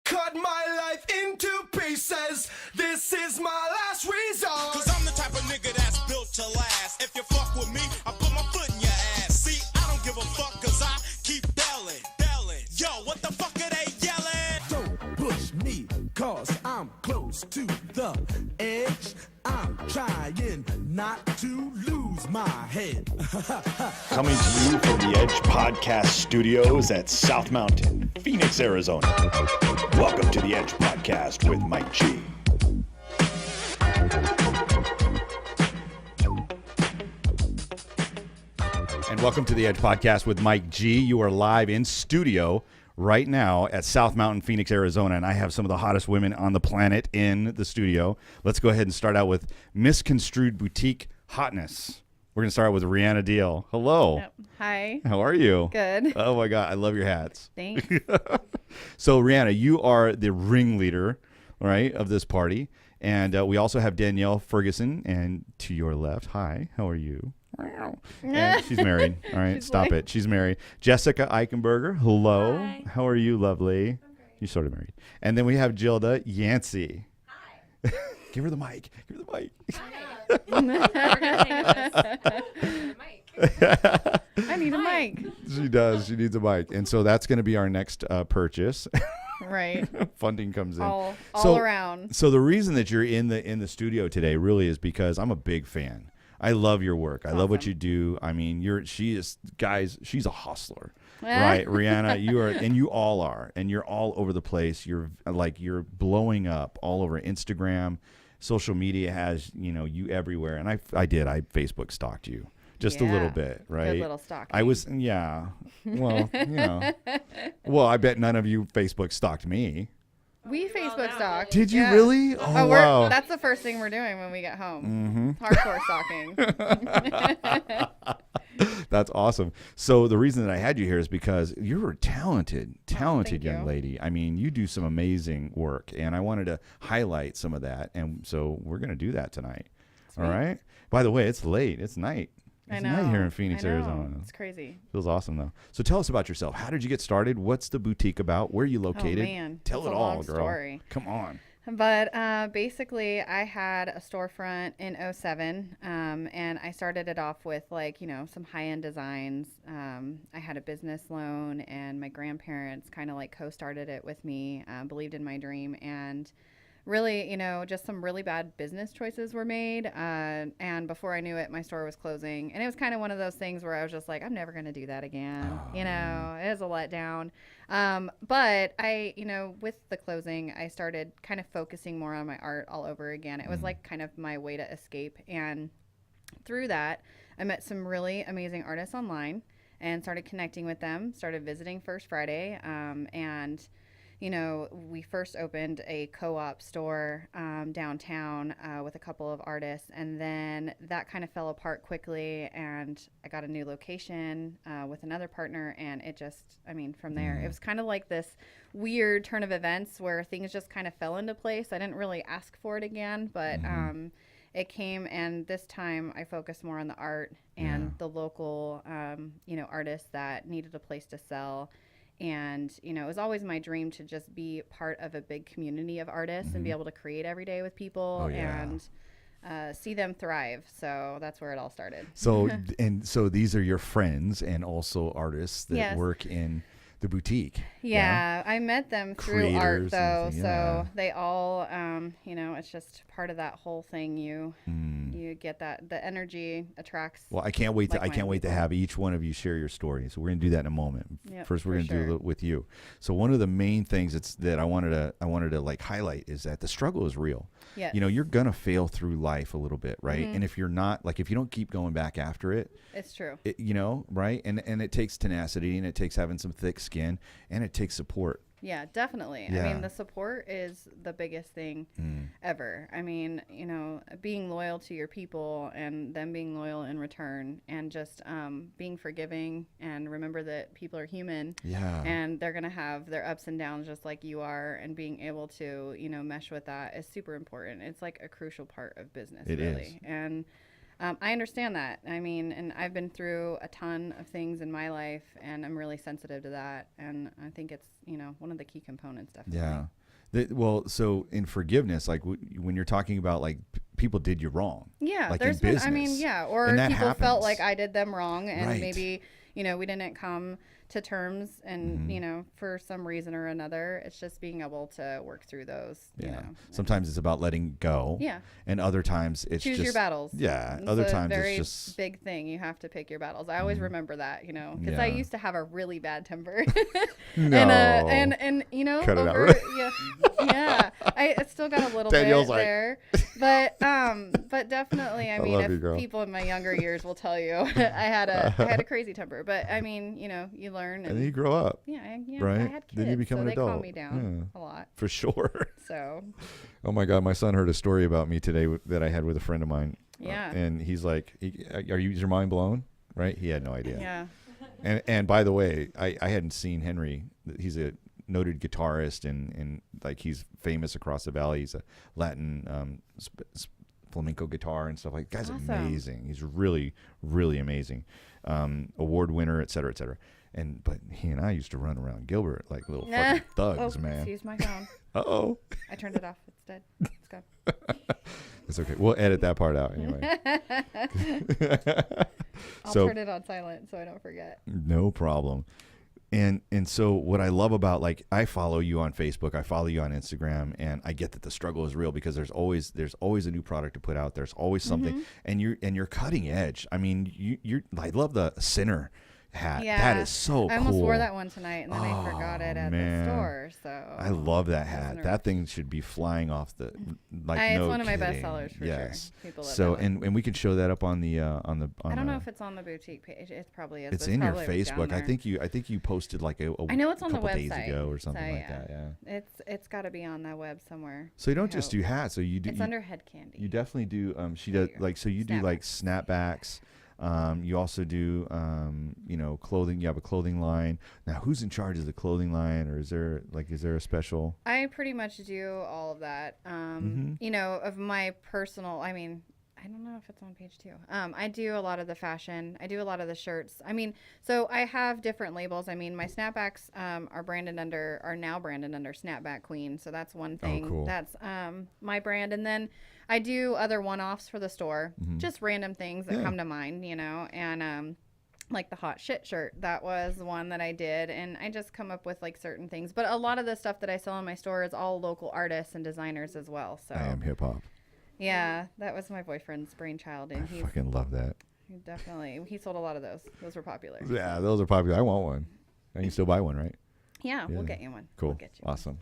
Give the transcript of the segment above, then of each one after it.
cut my life into pieces. This is my last resort. Cause I'm the type of nigga that's built to last. If you fuck with me, I put my foot in your ass. See, I don't give a fuck cause I keep belling. Yo, what the fuck are they yelling? Don't push me, cause I'm close to the edge. I'm trying not to lose my head. Coming to you from the Edge Podcast Studios at South Mountain, Phoenix, Arizona. Welcome to the Edge Podcast with Mike G. And welcome to the Edge Podcast with Mike G. You are live in studio right now at South Mountain, Phoenix, Arizona, and I have some of the hottest women on the planet in the studio. Let's go ahead and start out with Missconstrued Boutique hotness. We're going to start with Reanna Diel. Hello. Yep. Hi. How are you? Good. Oh, my God. I love your hats. Thanks. So, Reanna, you are the ringleader, right, of this party. And we also have Danielle Ferguson. And to your left, hi, how are you? And she's married. All right, stop it. She's married. Jeska Eichenberger. Hello. Hi. How are you, lovely? You're sort of married. And then we have Jilda Yancy. Hi. Give her the mic. Give her the mic. We're gonna take this. I need a mic. She does. She needs a mic. And so that's going to be our next purchase. Right. Funding comes in. All So- around. So the reason that you're in the studio today really is because I'm a big fan. I love your work. I love what Awesome. you do. I mean, she's a hustler, right? Rihanna, you all are, and you're all over the place. You're blowing up all over Instagram. Social media has, you everywhere. And I Facebook stalked you just a little Yeah. bit, right? Good little stalking. I was, well, well, I bet none of you Facebook stalked me. We Facebook stalked. Did you Yeah. really? Oh, we're- wow. That's the first thing we're doing when we get home. Hardcore stalking. That's awesome. So the reason that I had you here is because you're a talented thank young you. lady. I mean, you do some amazing work, and I wanted to highlight some of that. And so we're going to do that tonight. Sweet. All right. By the way, it's late. It's night. I It's know. night here in Phoenix, I know. Arizona. It's crazy. Feels awesome, though. So tell us about yourself. How did you get started? What's the boutique about? Where are you located? Oh, man. Tell That's it a all, long girl. story. Come on. But basically, I had a storefront in 2007, and I started it off with some high-end designs. I had a business loan, and my grandparents kind of co-started it with me, believed in my dream, and really, just some really bad business choices were made. And before I knew it, my store was closing, and it was kind of one of those things where I was just like, I'm never going to do that again. It was a letdown. But I, with the closing, I started kind of focusing more on my art all over again. It was kind of my way to escape. And through that, I met some really amazing artists online and started connecting with them, started visiting First Friday. And we first opened a co-op store downtown with a couple of artists, and then that kind of fell apart quickly, and I got a new location with another partner, and it just, from there, it was kind of like this weird turn of events where things just kind of fell into place. I didn't really ask for it again, but it came, and this time I focused more on the art and the local, artists that needed a place to sell. And, it was always my dream to just be part of a big community of artists and be able to create every day with people and see them thrive. So that's where it all started. So, so these are your friends and also artists that work in the boutique. Yeah, I met them through art, Creators though. and So they all, it's just part of that whole thing. You get that the energy attracts. Well, I can't wait to people. have each one of you share your story. So we're gonna do that in a moment. Yep, First, we're for gonna do sure. it with you. So one of the main things that I wanted to highlight is that the struggle is real. Yes. You're gonna fail through life a little bit, right? Mm-hmm. And if you're not if you don't keep going back after it, It's true. right? And it takes tenacity, and it takes having some thick skin, and it takes support. Yeah, definitely. Yeah. I mean, the support is the biggest thing ever. I mean, being loyal to your people and them being loyal in return, and just being forgiving, and remember that people are human. Yeah. And they're going to have their ups and downs just like you are, and being able to, mesh with that is super important. It's like a crucial part of business, It really. is. And I understand that. I mean, and I've been through a ton of things in my life, and I'm really sensitive to that. And I think it's, one of the key components, definitely. Yeah. Well, so in forgiveness, like when you're talking about like people did you wrong. Yeah. Like There's in been, business. or And that people felt happens. like I did them wrong, and Right. maybe, we didn't come to terms, and, for some reason or another, it's just being able to work through those, you know. Sometimes it's about letting go. Yeah. And other times it's Choose just your battles. Yeah. It's Other a times very it's just big thing. You have to pick your battles. I always remember that, because Yeah. I used to have a really bad temper. No. and Cut it out. over, yeah, I still got a little Danielle's bit like- there, but definitely, I mean, love if you, girl. people in my younger years will tell you, I had a crazy temper, but I mean, you learn, and then you grow up. yeah, I right? had kids, Then you become so an they adult. calm me down a lot. For sure. So Oh my God, my son heard a story about me today that I had with a friend of mine. Yeah. And he's like, is your mind blown? Right? He had no idea. yeah, And by the way, I hadn't seen Henry. He's a noted guitarist and like he's famous across the valley. He's a Latin flamenco guitar and stuff like that. Guy's Awesome. amazing. He's really, really amazing. Award winner, et cetera, et cetera. But he and I used to run around Gilbert like little fucking thugs, oh, man. excuse my phone. Uh-oh. I turned it off. It's dead. It's gone. It's okay. We'll edit that part out anyway. I'll So- turn it on silent so I don't forget. No problem. And so what I love about, like, I follow you on Facebook, I follow you on Instagram, and I get that the struggle is real because there's always a new product to put out. There's always something, and you're cutting edge. I mean, I love the Sinner hat. Yeah. That is so cool. I almost wore that one tonight, and then I Oh, forgot it at man. the store. So I love that Wasn't hat. a- That thing should be flying off the like It's no one of my best kidding. sellers for yes. sure. People love So that one. and we can show that up on the I don't know if it's on the boutique page. It probably is. it's but in your probably was down Facebook. I there. think you posted like a I know it's on the couple days website, ago or something so, like yeah. that. Yeah. It's got to be on that web somewhere. So you don't I just hope. do hats. So you do. It's you, under Head Candy. you definitely do. She There does you go. like so. You do like snapbacks. You also do, clothing. You have a clothing line. Now, who's in charge of the clothing line, or is there a special? I pretty much do all of that. Of my personal, I mean, I don't know if it's on page 2. I do a lot of the fashion. I do a lot of the shirts. I mean, so I have different labels. I mean, my snapbacks are now branded under Snapback Queen. So that's one thing. cool. That's my brand. And then I do other one-offs for the store, just random things that come to mind, and like the hot shit shirt, that was one that I did, and I just come up with like certain things. But a lot of the stuff that I sell in my store is all local artists and designers as well. So I am hip hop. yeah, that was my boyfriend's brainchild, and I fucking love that. he sold a lot of those. Those were popular. Yeah, those are popular. I want one. I can still buy one, right? Yeah, we'll Yeah. get you one. Cool. We'll get you one. Awesome.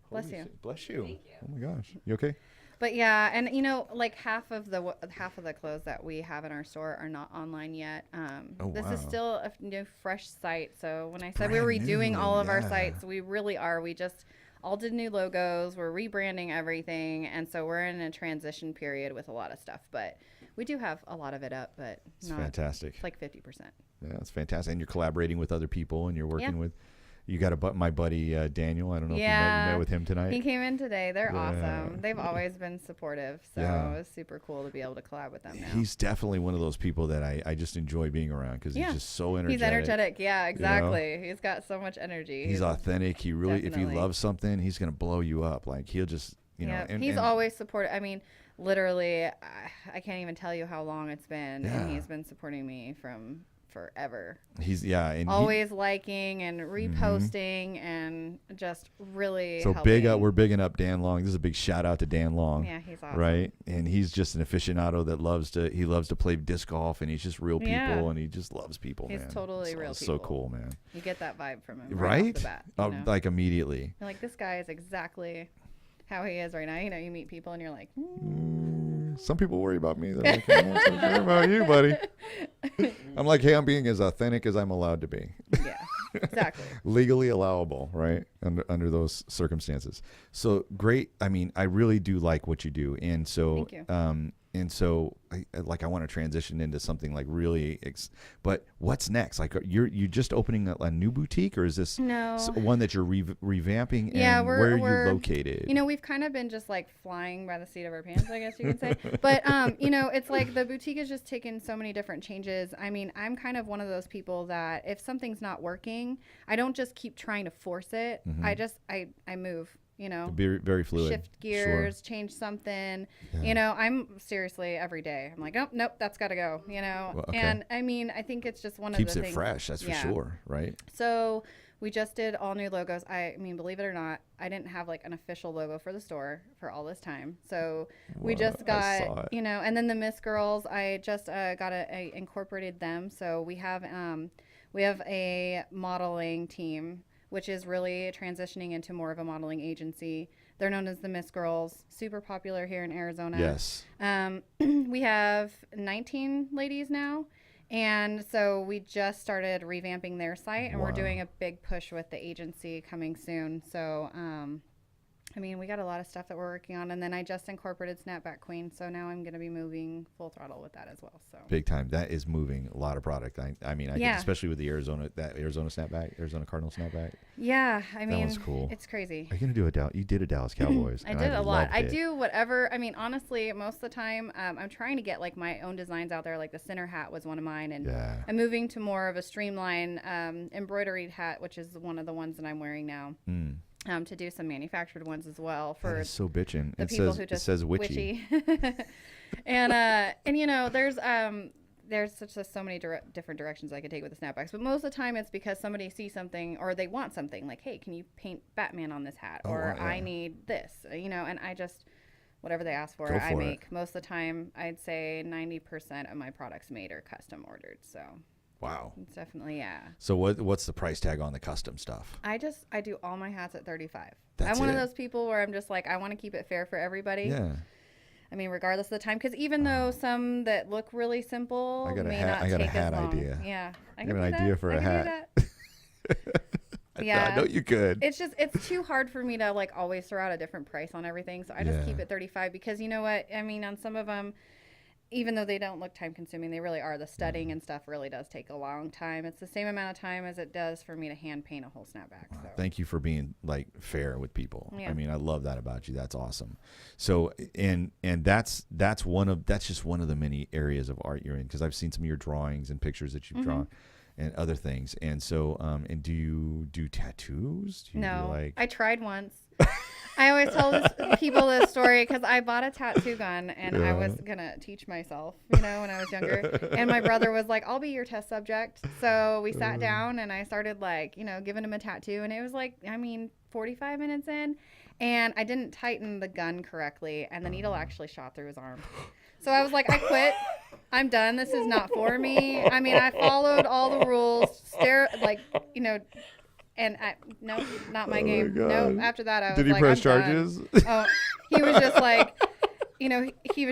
Bless Holy you. shit. Bless you. Oh my gosh. You okay? But yeah, and like half of the clothes that we have in our store are not online yet. This is wow. still a new, fresh site. So when I said we Brand were redoing new, all of our yeah. sites, we really are. We just all did new logos. We're rebranding everything, and so we're in a transition period with a lot of stuff. But we do have a lot of it up, but It's not. fantastic. It's like 50%. Yeah, it's fantastic. And you're collaborating with other people, and you're working Yeah. with. You got my buddy Daniel. I don't know if you met with him tonight. He came in today. They're Yeah. awesome. They've always been supportive, so Yeah. it was super cool to be able to collab with them now. He's definitely one of those people that I just enjoy being around because Yeah. he's just so energetic. He's energetic. Yeah, exactly. He's got so much energy. He's authentic. He really, if he Definitely. loves something, he's gonna blow you up. Like he'll just, Yeah, And, he's and always supported. I mean, literally, I can't even tell you how long it's been, Yeah. and he's been supporting me from forever. He's and Always liking and reposting and just really so helping. we're bigging up Dan Long. This is a big shout out to Dan Long. Yeah, he's awesome. Right, and he's just an aficionado that loves to play disc golf, and he's just real people, Yeah. and he just loves people. He's man. totally real So people. cool, man. You get that vibe from him, Right? Off the bat, you know? Like immediately. You're like, this guy is exactly how he is right now. You meet people and you're like, Some people worry about me. They're like, I'm not so sure about you, buddy. I'm like, hey, I'm being as authentic as I'm allowed to be. yeah, exactly. Legally allowable, right? Under those circumstances. So great. I mean, I really do like what you do. And so Thank you. so I want to transition into something like really, but what's next? Like you just opening a new boutique, or is this one that you're revamping? Yeah, and where are you located? You know, we've kind of been just like flying by the seat of our pants, I guess you can say. But, you know, it's like the boutique has just taken so many different changes. I mean, I'm kind of one of those people that if something's not working, I don't just keep trying to force it. I move. You know, be very fluid. Shift gears, change something. Yeah. You know, I'm seriously every day. I'm like, oh, nope, that's got to go. You know, well, and I mean, I think it's just one of the things. Keeps it fresh, that's for sure, right? So we just did all new logos. I mean, believe it or not, I didn't have like an official logo for the store for all this time. So we just got, you know, and then the Miss Girls, I just I incorporated them. So we have a modeling team, which is really transitioning into more of a modeling agency. They're known as the Miss Girls, super popular here in Arizona. Yes. We have 19 ladies now. And so we just started revamping their site, and we're doing a big push with the agency coming soon. So, I mean, we got a lot of stuff that we're working on, and then I just incorporated Snapback Queen, so now I'm going to be moving full throttle with that as well. So big time. That is moving a lot of product. I mean, think especially with the Arizona Snapback, Arizona Cardinal Snapback. Yeah, I mean, that was cool. It's crazy. Are you going to do you did a Dallas Cowboys. I did a lot. I do whatever. I mean, honestly, most of the time, I'm trying to get like my own designs out there. Like the center hat was one of mine, and I'm moving to more of a streamline embroidered hat, which is one of the ones that I'm wearing now. To do some manufactured ones as well for that is so bitchin'. It says witchy. and you know, there's just so many different directions I could take with the snapbacks, but most of the time it's because somebody sees something or they want something like, hey, can you paint Batman on this hat? I need this, you know, and I just, whatever they ask for, I make. Most of the time, I'd say 90% of my products made are custom ordered. So. Wow. It's definitely, So what's the price tag on the custom stuff? I do all my hats at $35. I'm one of those people where I'm just like, I want to keep it fair for everybody. Yeah. I mean, regardless of the time, because even though some that look really simple I got may a hat, not I got take a hat as long. idea. Yeah. I got an idea for a hat. Yeah. I know you could. It's too hard for me to like always throw out a different price on everything. So I just keep it 35 because you know what? I mean, on some of them, even though they don't look time consuming, they really are. The studding and stuff really does take a long time. It's the same amount of time as it does for me to hand paint a whole snapback. So. Thank you for being like fair with people. Yeah. I mean, I love that about you. That's awesome. So, and that's just one of the many areas of art you're in, because I've seen some of your drawings and pictures that you've drawn and other things. And so, and do you do tattoos? No, I tried once. I always tell people this story because I bought a tattoo gun and I was going to teach myself, you know, when I was younger. And my brother was like, I'll be your test subject. So we sat down and I started like, you know, giving him a tattoo. And it was like, 45 minutes in. And I didn't tighten the gun correctly. And the needle actually shot through his arm. So I was like, I quit. I'm done. This is not for me. I mean, I followed all the rules. And no, not my game. No, after that, I was like, did he press charges? Oh, he was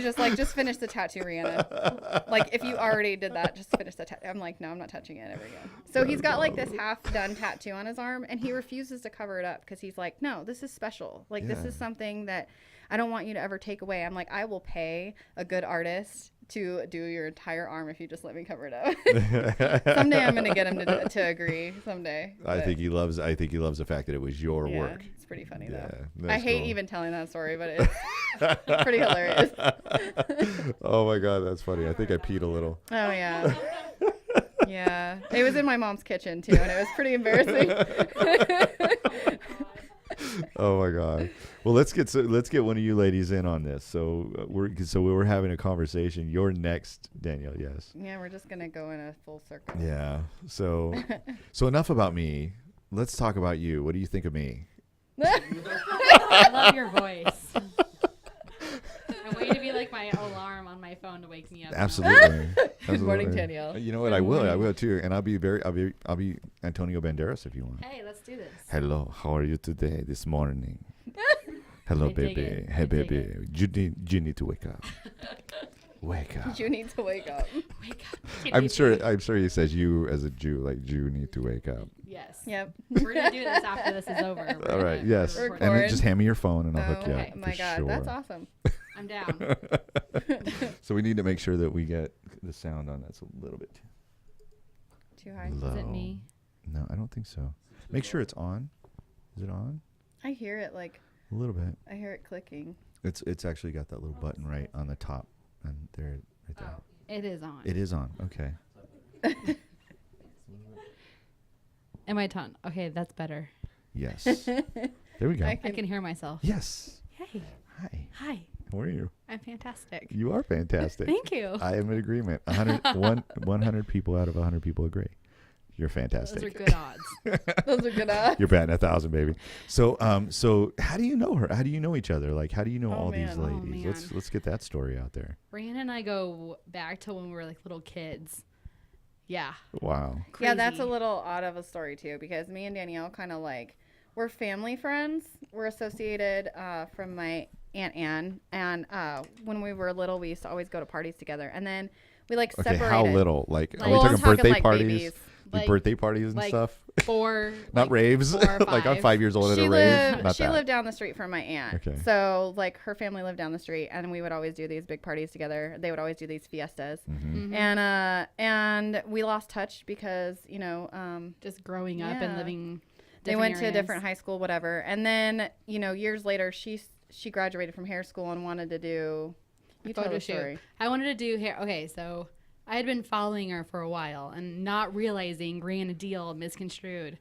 just like, just finish the tattoo, Reanna. Like, if you already did that, just finish the tattoo. I'm like, no, I'm not touching it ever again. So he's got like this half-done tattoo on his arm, and he refuses to cover it up because he's like, no, this is special. Like, this is something that I don't want you to ever take away. I'm like, I will pay a good artist to do your entire arm if you just let me cover it up. Someday I'm gonna get him to agree. Someday. I think he loves the fact that it was your work. It's pretty funny though. I hate even telling that story, but it's pretty hilarious. Oh my god, that's funny. I think I peed a little. Oh yeah. Yeah. It was in my mom's kitchen too, and it was pretty embarrassing. Oh my god. Well, let's get one of you ladies in on this. So we're having a conversation. You're next, Danielle. Yes. Yeah, we're just gonna go in a full circle. Yeah. So enough about me. Let's talk about you. What do you think of me? I love your voice. I'm waiting to be like my alarm on my phone to wake me up. Absolutely. Good morning, Danielle. You know what? I will too, and I'll be Antonio Banderas if you want. Hey, let's do this. Hello, how are you today? This morning. Hello, baby. Hey, baby. You need to wake up. Wake up. You need to wake up. Wake up. I'm sure he says you as a Jew, like Jew need to wake up. Yes. Yep. We're gonna do this after this is over. All right. Yes. Record. And then just hand me your phone and I'll hook you up. Oh my god, sure. that's awesome. I'm down. So we need to make sure that we get the sound on that's a little bit Too high. low. Is it me? No, I don't think so. Make sure it's on. Is it on? I hear it like A little bit. I hear it clicking. It's actually got that little button right on the top, and there, right there. It is on. It is on. Okay. Am I on? Okay, that's better. Yes. There we go. I I can hear myself. Yes. Hey. Hi. Hi. How are you? I'm fantastic. You are fantastic. Thank you. I am in agreement. 100 people out of 100 people agree. You're fantastic. Those are good odds. Those are good odds. You're batting 1,000, baby. So, so how do you know her? How do you know each other? Like, how do you know all these man. Oh, ladies? man. Let's get that story out there. Reanna and I go back to when we were like little kids. Yeah. Wow. Yeah, that's a Crazy. little odd of a story too, because me and Danielle kind of like we're family friends. We're associated from my Aunt Anne, and when we were little, we used to always go to parties together. And then we like Okay, separated. how little? Like, are we Well, I'm talking talking, birthday like, parties? babies. Like Like- birthday parties and like stuff? 4. Not like raves? 4 or 5. Like, I'm 5 years old at a She rave? lived. Not She that. lived down the street from my aunt. Okay. So like her family lived down the street, and we would always do these big parties together. They would always do these fiestas, Mm-hmm. and we lost touch because Just growing up and Yeah. living. they went to a areas. different high school, whatever. And then years later, she graduated from hair school and wanted to do you tell photo the shoot. story. I wanted to do hair. Okay, so I had been following her for a while and not realizing Reanna Diel, Missconstrued,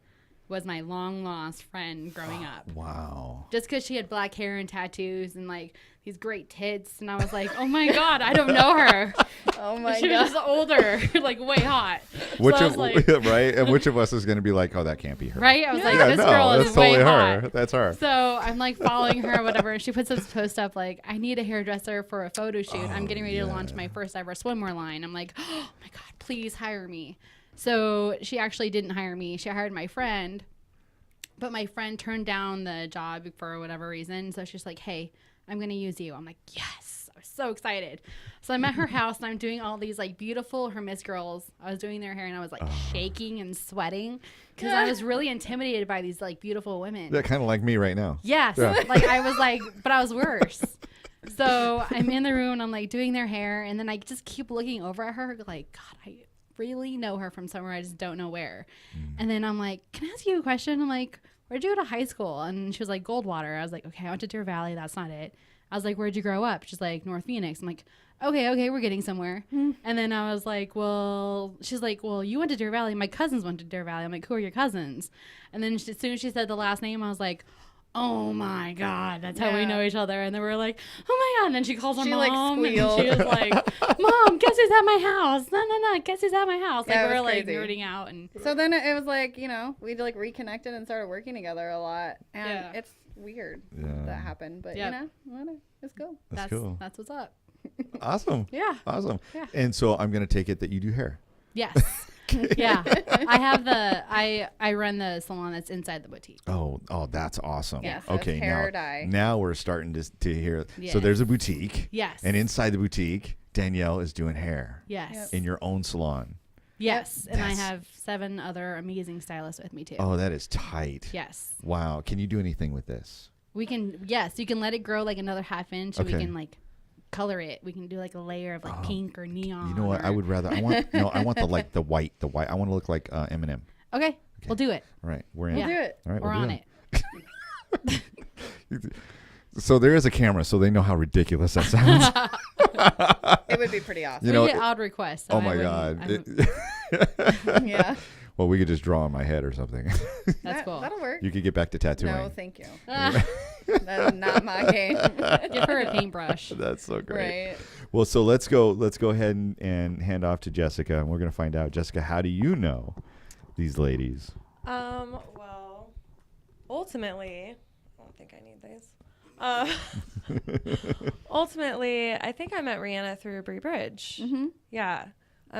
was my long lost friend growing up. Wow. Just because she had black hair and tattoos and like these great tits, and I was like, oh my god, I don't know her. Oh my She god! was just older, like way hot. Which so I of, was like, right? And which of us is going to be like, oh, that can't be her? right? I was like, Yeah, this no, girl that's is totally way her. hot. That's her. So I'm like following her or whatever, and she puts this post up like, I need a hairdresser for a photo shoot. I'm getting ready to launch my first ever swimwear line. I'm like, oh my god, please hire me. So she actually didn't hire me. She hired my friend, but my friend turned down the job for whatever reason. So she's like, hey, I'm going to use you. I'm like, yes. I was so excited. So I'm at her house and I'm doing all these like beautiful Hermes girls. I was doing their hair and I was like shaking and sweating because I was really intimidated by these like beautiful women. Yeah, kind of like me right now. Yes. Yeah. Like I was like, but I was worse. So I'm in the room and I'm like doing their hair. And then I just keep looking over at her like, God, I really know her from somewhere. I just don't know where. And then I'm like, can I ask you a question? I'm like, where'd you go to high school? And she was like, Goldwater. I was like, okay, I went to Deer Valley. That's not it. I was like, where'd you grow up? She's like, North Phoenix. I'm like, okay, we're getting somewhere. And then I was like, well, she's like, well, you went to Deer Valley. My cousins went to Deer Valley. I'm like, who are your cousins? And then as soon as she said the last name, I was like, oh my God, that's how we know each other. And then we were like, oh my God. And then she calls her She, mom. like, and squealed. she was like, Mom, guess who's at my house? No, guess who's at my house? Like, Yeah, it we were was like crazy. nerding out. And So then it was like we like reconnected and started working together a lot, and Yeah. it's weird Yeah. that happened, but Yep. whatever, it's cool. That's cool. That's what's up. Awesome. Yeah. Awesome. Yeah. And so I'm going to take it that you do hair. Yes. Yeah. I have I run the salon that's inside the boutique. Oh, that's awesome. Yeah, so it's Okay, hair now or dye. now we're starting to hear. So Yes. there's a boutique. Yes. And inside the boutique, Danielle is doing hair Yes. in your own salon. Yes. And I That's- have 7 other amazing stylists with me too. Oh, that is tight. Yes. Wow. Can you do anything with this? We can, yes, you can let it grow like another half inch and we Okay. can like color it. We can do like a layer of like pink or neon. You know what? or- I would rather. I want the white. I want to look like Eminem. Okay. We'll do it. All right, we're in. Yeah. Do it. All right, We're we'll on do it. it. So there is a camera, so they know how ridiculous that sounds. It would be pretty awesome. You know, we get odd requests. so oh I my wouldn't- God. I'm- Yeah, Well, we could just draw on my head or something. That's cool. That'll work. You could get back to tattooing. No, thank you. That's not my game. Give her a paintbrush. That's so great. Right. Well, so let's go ahead and hand off to Jessica, and we're going to find out. Jessica, how do you know these ladies? Well, ultimately, I don't think I need these. Ultimately, I think I met Reanna through Bree Bridge. Mm-hmm. Yeah.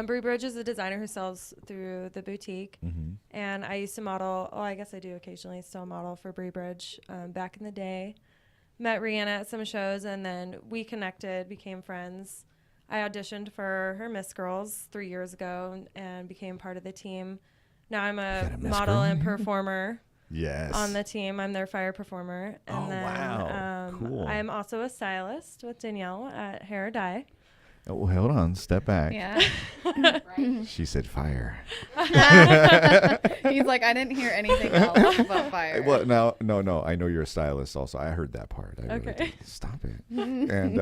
Bree Bridge is a designer who sells through the boutique. Mm-hmm. And I used to model, I guess I do occasionally still model for Bree Bridge back in the day. Met Reanna at some shows, and then we connected, became friends. I auditioned for her Miss Girls 3 years ago and became part of the team. Now I'm got a a Miss model Girl and in here? performer. Yes. on the team. I'm their fire performer. And Oh, wow. Cool. I'm also a stylist with Danielle at Hair Dye. Oh, well, hold on. Step back. Yeah. She said fire. He's like, I didn't hear anything else about fire. Well, no. I know you're a stylist also. I heard that part. I really did. Stop it. And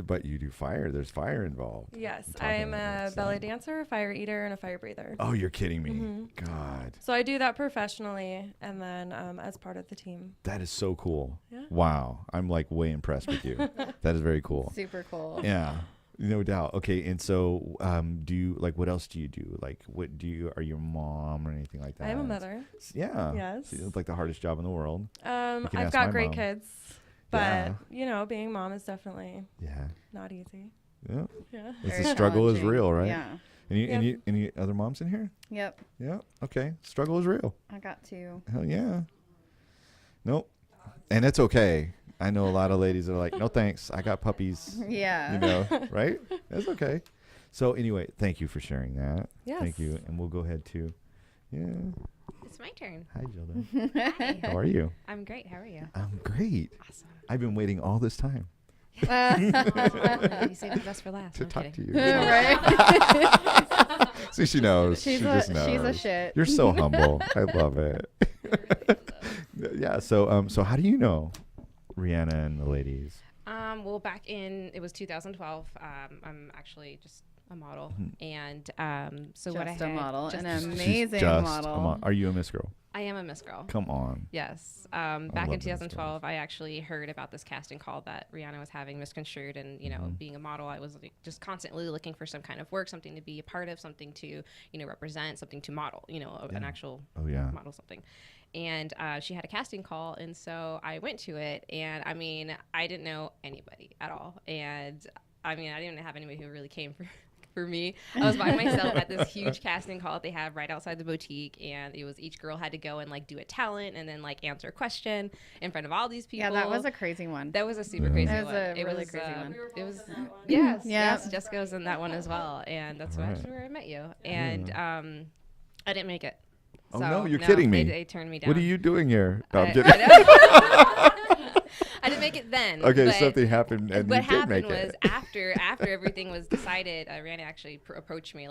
but you do fire. There's fire involved. Yes, I'm I talking am about a that. belly dancer, a fire eater, and a fire breather. Oh, you're kidding me. God. So I do that professionally and then as part of the team. That is so cool. Yeah. Wow. I'm like way impressed with you. That is very cool. Super cool. Yeah. No doubt. Okay. And so, do you what else do you do? Like, what do you, are you a mom or anything like that? I am a mother. Yeah. Yes. So it's like the hardest job in the world. I've ask got my great mom. kids, but Yeah. being mom is definitely Yeah. not easy. Yeah. Yeah. It's Very the struggle is challenging. real, right? Yeah. Any other moms in here? Yep. Yeah. Okay. Struggle is real. I got to. Hell yeah. Nope. And it's okay. I know a lot of ladies are like, no thanks. I got puppies. Yeah. You know, right? That's okay. So anyway, thank you for sharing that. Yes. Thank you. And we'll go ahead to, It's my turn. Hi, Jilda. Hi. How are you? I'm great. How are you? I'm great. Awesome. I've been waiting all this time You saved the best for last. to I'm talk to kidding. you. Right? See, she knows. She's she a just knows. she's a shit. You're so humble. I love it. Yeah. So how do you know Reanna and the ladies? Well, back in it was 2012. I'm actually just a model, and so what I Just a had, model, just- an She's amazing just a model. Are you a Miss Girl? I am a Miss Girl. Come on. Yes. love Back the in Miss 2012, I actually heard about this casting call that Reanna was having, Missconstrued, and being a model, I was just constantly looking for some kind of work, something to be a part of, something to represent, something to model, an actual Oh yeah. model something. And she had a casting call, and so I went to it, and I mean, I didn't know anybody at all, and I mean, I didn't have anybody who really came for me. I was by myself at this huge casting call that they have right outside the boutique, and it was each girl had to go and do a talent and then answer a question in front of all these people. Yeah, that was a crazy one. That was a super crazy That one. was a It really was, crazy one. It was yes, Yeah. yes. Jeska was in that one as well, and that's Right. actually where I met you. And I didn't make it. Oh, So, no, you're kidding me. They turned me down. What are you doing here? No, I'm I kidding. I didn't make it then. Okay, but something happened and what you did happened make was it. after everything was decided, Rihanna actually approached me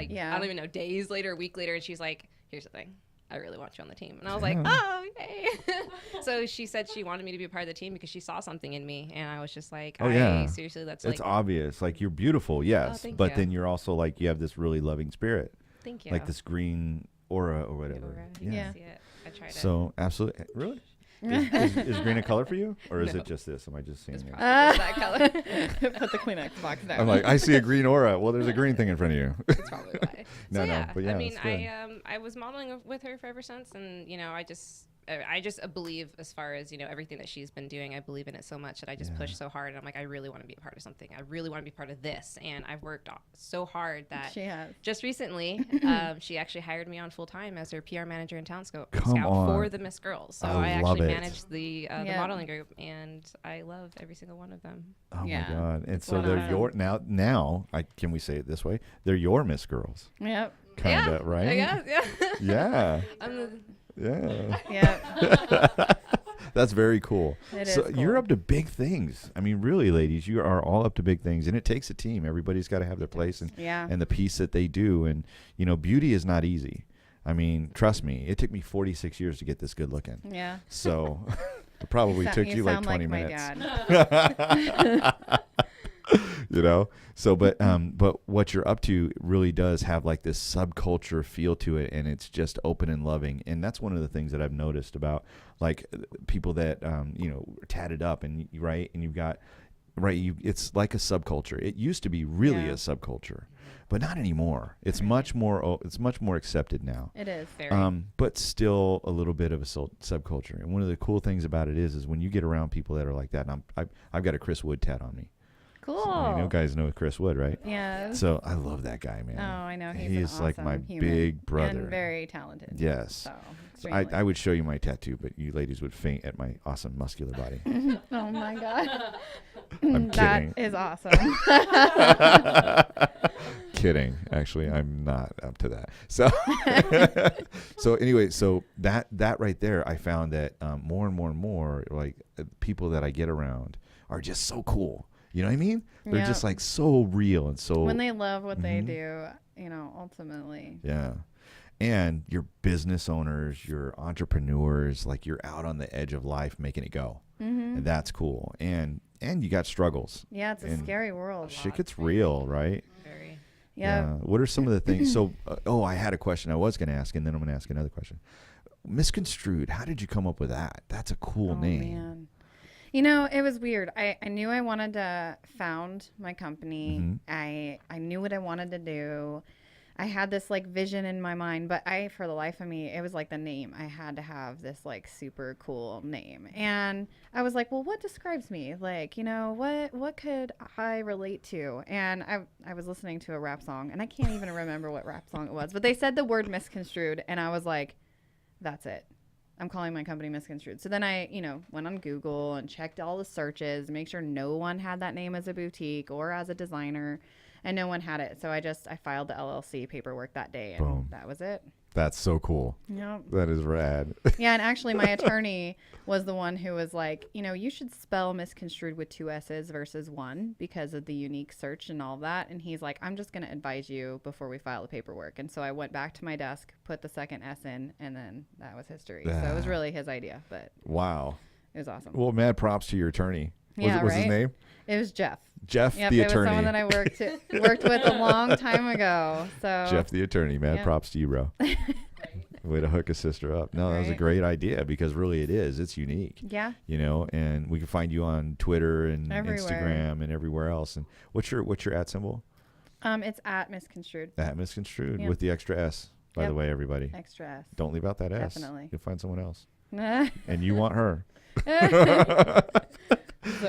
Yeah. I don't even know, days later, a week later, and she's like, "Here's the thing, I really want you on the team." And I was like, Yeah. "Oh, yay!" So she said she wanted me to be a part of the team because she saw something in me, and I was just like, Oh, yeah. seriously, that's It's like, obvious. You're beautiful, yes, thank but you. then you're also you have this really loving spirit, thank you." like this green aura or whatever. Aura, you Yeah. can see it. I tried it. So absolutely, really. Is green a color for you, or is No. it just this? Am I just seeing It's it? probably just that color. Put the Kleenex box down. I'm like, I see a green aura. Well, there's a green thing in front of you. That's probably why. No, So no, yeah, but yeah, I mean, that's good. I was modeling with her for ever since, and I just believe as far as everything that she's been doing. I believe in it so much that I just push so hard, and I'm like, I really want to be a part of something. I really want to be part of this, and I've worked so hard that She has. just recently she actually hired me on full time as her PR manager and talent scout Come on. for the Miss Girls. So I I love actually it. manage the Yeah. modeling group, and I love every single one of them. Oh Yeah. my God! And so one they're of your now. Can we say it this way? They're your Miss Girls, Yep. kind of, Yeah, right? I guess, yeah. Yeah. I'm the, Yeah. Yep. That's very cool. It So is you're cool. up to big things. I mean, really, ladies, you are all up to big things, and it takes a team. Everybody's got to have their place and Yeah. the piece that they do. And beauty is not easy. I mean, trust me, it took me 46 years to get this good looking. Yeah. So it probably took you like sound 20 my minutes. dad. So but what you're up to really does have this subculture feel to it, and it's just open and loving. And that's one of the things that I've noticed about people that tatted up and you've got it's like a subculture. It used to be really a subculture, but not anymore. It's much more accepted now. It is. very. But still a little bit of a subculture. And one of the cool things about it is when you get around people that are like that, and I've got a Chris Wood tat on me. Cool. So, guys know Chris Wood, right? Yeah. So I love that guy, man. Oh, I know. He's He's an like my awesome human big brother. and very talented. Yes. So, So extremely. I would show you my tattoo, but you ladies would faint at my awesome muscular body. Oh my God. I'm That kidding. is awesome. kidding. Actually, I'm not up to that. So, so anyway, so that right there, I found that more and more and more, like people that I get around are just so cool. You know what I mean? They're just like so real and so. When they love what they do, you know, ultimately. Yeah. And you're business owners, you're entrepreneurs, like you're out on the edge of life making it go. And that's cool. And you got struggles. Yeah, it's a scary world. Shit gets real, right? Very. Yeah. What are some of the things? So, I had a question I was going to ask, and then I'm going to ask another question. Misconstrued, how did you come up with that? That's a cool name. Man. You know, it was weird. I knew I wanted to found my company. I knew what I wanted to do. I had this like vision in my mind, but for the life of me, it was like the name. I had to have this like super cool name. And I was like, well, what describes me? Like, you know, what could I relate to? And I was listening to a rap song, and I can't even remember what rap song it was, but they said the word misconstrued, and I was like, that's it. I'm calling my company Misconstrued. So then I, went on Google and checked all the searches, make sure no one had that name as a boutique or as a designer, and no one had it. So I filed the LLC paperwork that day, and Boom. that was it. That's so cool. Yep. That is rad. Yeah, and actually my attorney was the one who was like, you should spell misconstrued with 2 S's versus 1 because of the unique search and all that. And he's like, I'm just going to advise you before we file the paperwork. And so I went back to my desk, put the second S in, and then that was history. So it was really his idea, but Wow. it was awesome. Well, mad props to your attorney. What's his name? It was Jeff. Jeff, Yep, the it was attorney. someone that I worked with a long time ago. So Jeff, the attorney. Mad Yep. props to you, bro. Way to hook a sister up. No, that was a Right. great idea because really it is. It's unique. Yeah. And we can find you on Twitter and Everywhere. Instagram and everywhere else. And what's your @? symbol? It's at Misconstrued. @Misconstrued Yep. with the extra S. By the Yep. way, everybody. Extra S. Don't leave out that S. Definitely. You'll find someone else. So And you want her.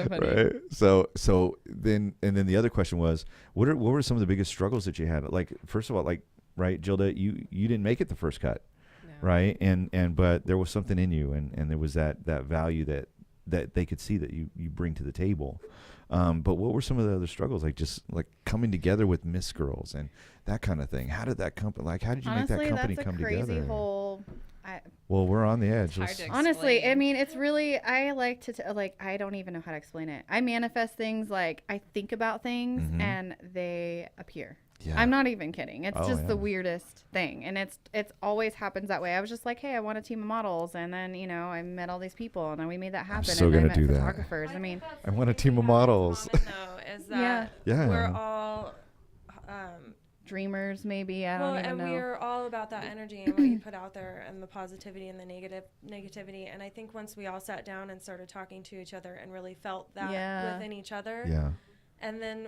funny. Right. So then the other question was, what were some of the biggest struggles that you had? Like, first of all, like, right, Jilda, you didn't make it the first cut, No. right? And but there was something in you, and there was that value that they could see that you bring to the table. But what were some of the other struggles, like just like coming together with Miss Girls and that kind of thing? How did that company, like, how did you Honestly, make that company that's a come crazy together? whole. Well, we're on the edge. hard Let's- to Honestly, I explain. mean, it's really, I like to, I don't even know how to explain it. I manifest things, like, I think about things and they appear. Yeah. I'm not even kidding. It's Oh, just the yeah. weirdest thing. And it's always happens that way. I was just like, hey, I want a team of models. And then, I met all these people and then we made that happen. so and gonna I met do that. photographers. I mean, I want a team of models. Though, is that Yeah. we're all dreamers, maybe. I don't even know. we're all about that energy and what you put out there and the positivity and the negativity. And I think once we all sat down and started talking to each other and really felt that Yeah. within each other, Yeah. and then,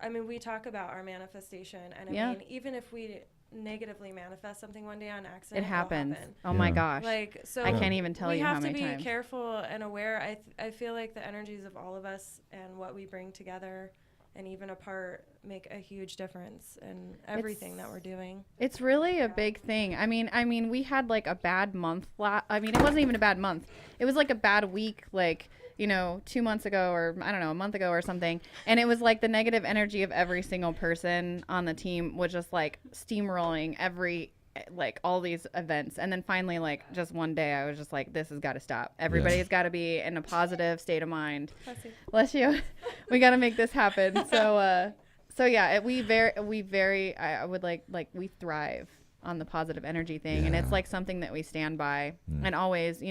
I mean, we talk about our manifestation, and I Yeah. mean, even if we negatively manifest something one day on It accident, it'll happens. happen. Oh my Yeah. gosh. Like, so I can't even tell we you how have many to be times. careful and aware. I feel like the energies of all of us and what we bring together and even apart make a huge difference in everything that we're doing. It's really a big thing. I mean, we had like a bad month. I mean, it wasn't even a bad month. It was like a bad week, like, 2 months ago, or I don't know, a month ago or something. And it was like the negative energy of every single person on the team was just like steamrolling all these events. And then finally, like, just one day I was just like, this has got to stop. Everybody's got to be in a positive state of mind. Bless you. We got to make this happen. So yeah, we thrive on the positive energy thing. And it's Yeah. like something that we stand by and always,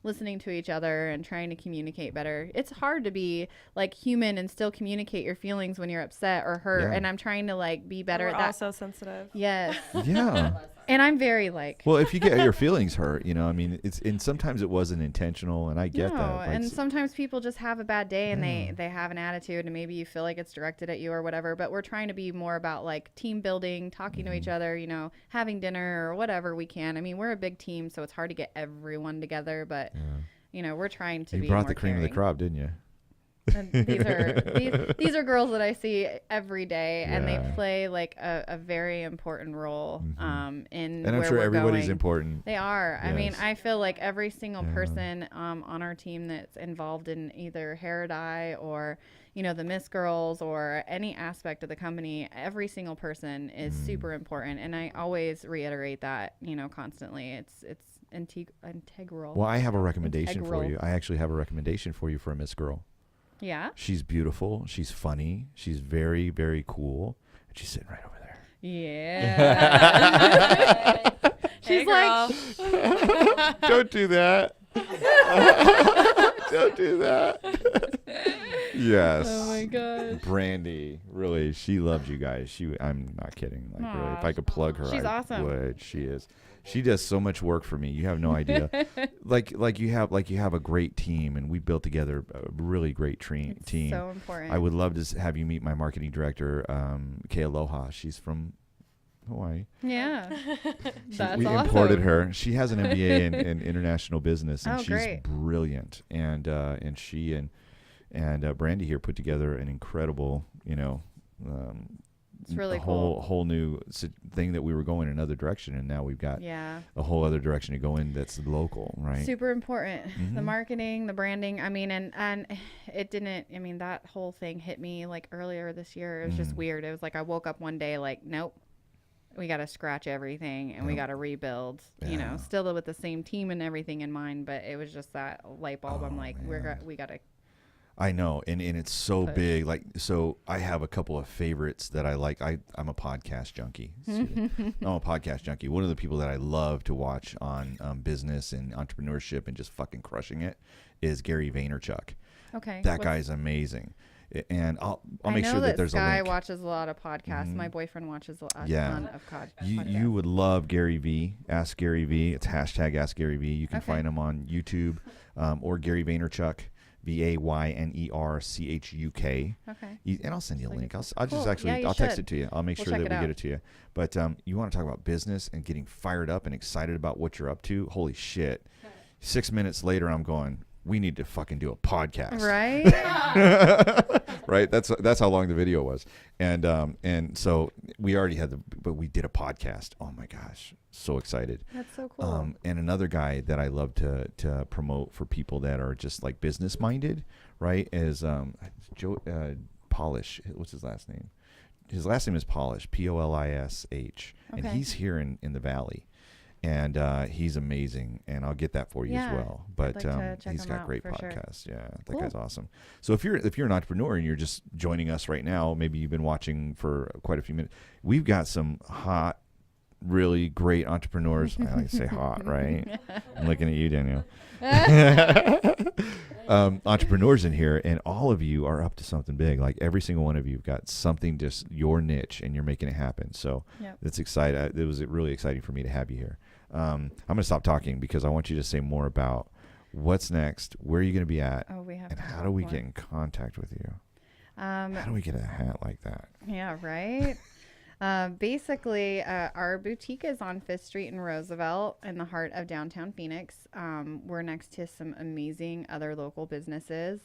listening to each other and trying to communicate better. It's hard to be like human and still communicate your feelings when you're upset or hurt. Yeah. And I'm trying to like be better We're at that. also sensitive. Yes. Yeah. And I'm very like, Well, if you get your feelings hurt, I mean, and sometimes it wasn't intentional, and I get no, that. Like, and sometimes people just have a bad day and they have an attitude and maybe you feel like it's directed at you or whatever, but we're trying to be more about like team building, talking to each other, having dinner or whatever we can. I mean, we're a big team, so it's hard to get everyone together, but we're trying to you be brought more the cream of the caring. crop, didn't you? And these are girls that I see every day, and they play like a very important role in And I'm where sure we're everybody's going. important. They are. I mean, Yes. I feel like every single person on our team that's involved in either hair dye or, you know, the Miss Girls or any aspect of the company, every single person is super important. And I always reiterate that, you know, constantly. It's integral. Well, I have a recommendation for Integral. you. I actually have a recommendation for you for a Miss Girl. Yeah. She's beautiful. She's funny. She's very, very cool. And she's sitting right over there. Yeah. She's like, Don't do that. Don't do that. Yes. Oh my gosh. Brandy, really, she loves you guys. I'm not kidding. Like, really, if I could plug her, She's I awesome. would. She is. She does so much work for me. You have no idea. like you have a great team, and we built together a really great team. So important. I would love to have you meet my marketing director, Kay Aloha. She's from Hawaii. Yeah. That's We awesome. imported her. She has an MBA in international business, and Oh, she's great. brilliant. And she and Brandy here put together an incredible, you know, It's really whole new thing that we were going another direction, and now we've got Yeah. a whole other direction to go in that's local, right? Super important. The Mhm. marketing, the branding. I mean, and it didn't, I mean, that whole thing hit me like earlier this year. It was just weird. It was like I woke up one day like, nope, we got to scratch everything and we got to rebuild, you know, still with the same team and everything in mind. But it was just that light bulb. I'm like, we got to. I know, and it's so Push. big. Like, so I have a couple of favorites that I like. I'm a podcast junkie. I'm a podcast junkie. One of the people that I love to watch on business and entrepreneurship and just fucking crushing it is Gary Vaynerchuk. Okay. That guy's amazing. And I'll make sure that there's a Sky link. watches a lot of podcasts. My boyfriend watches a Yeah. ton of podcasts. You would love Gary V. Ask Gary V. It's hashtag Ask Gary V. You can Okay. find him on YouTube or Gary Vaynerchuk. VAYNERCHUK. Okay. And I'll send you a link. I'll just Cool. actually Yeah, you I'll text should. it to you. I'll make We'll sure check that it we out. get it to you. But you want to talk about business and getting fired up and excited about what you're up to? Holy shit! 6 minutes later, I'm going. We need to fucking do a podcast. Right? Right. That's how long the video was, and so we already had but we did a podcast. Oh my gosh, so excited. That's so cool. And another guy that I love to promote for people that are just like business minded, right? Is Joe Polish. What's his last name? His last name is Polish, Polish, and Okay. he's here in the Valley. And he's amazing, and I'll get that for you Yeah, as well. I'd But like to check he's him got out great for sure. podcasts. Yeah, that Cool. guy's awesome. So if you're an entrepreneur and you're just joining us right now, maybe you've been watching for quite a few minutes. We've got some hot, really great entrepreneurs. I like to say hot, right? I'm looking at you, Danielle. Entrepreneurs in here, and all of you are up to something big. Like every single one of you have got something, just your niche, and you're making it happen. So Yep. it's exciting. It was really exciting for me to have you here. I'm going to stop talking because I want you to say more about what's next, where are you going to be at, Oh, we have. and to how talk do we more. get in contact with you? How do we get a hat like that? Yeah, right. Basically, our boutique is on 5th Street in Roosevelt in the heart of downtown Phoenix. We're next to some amazing other local businesses,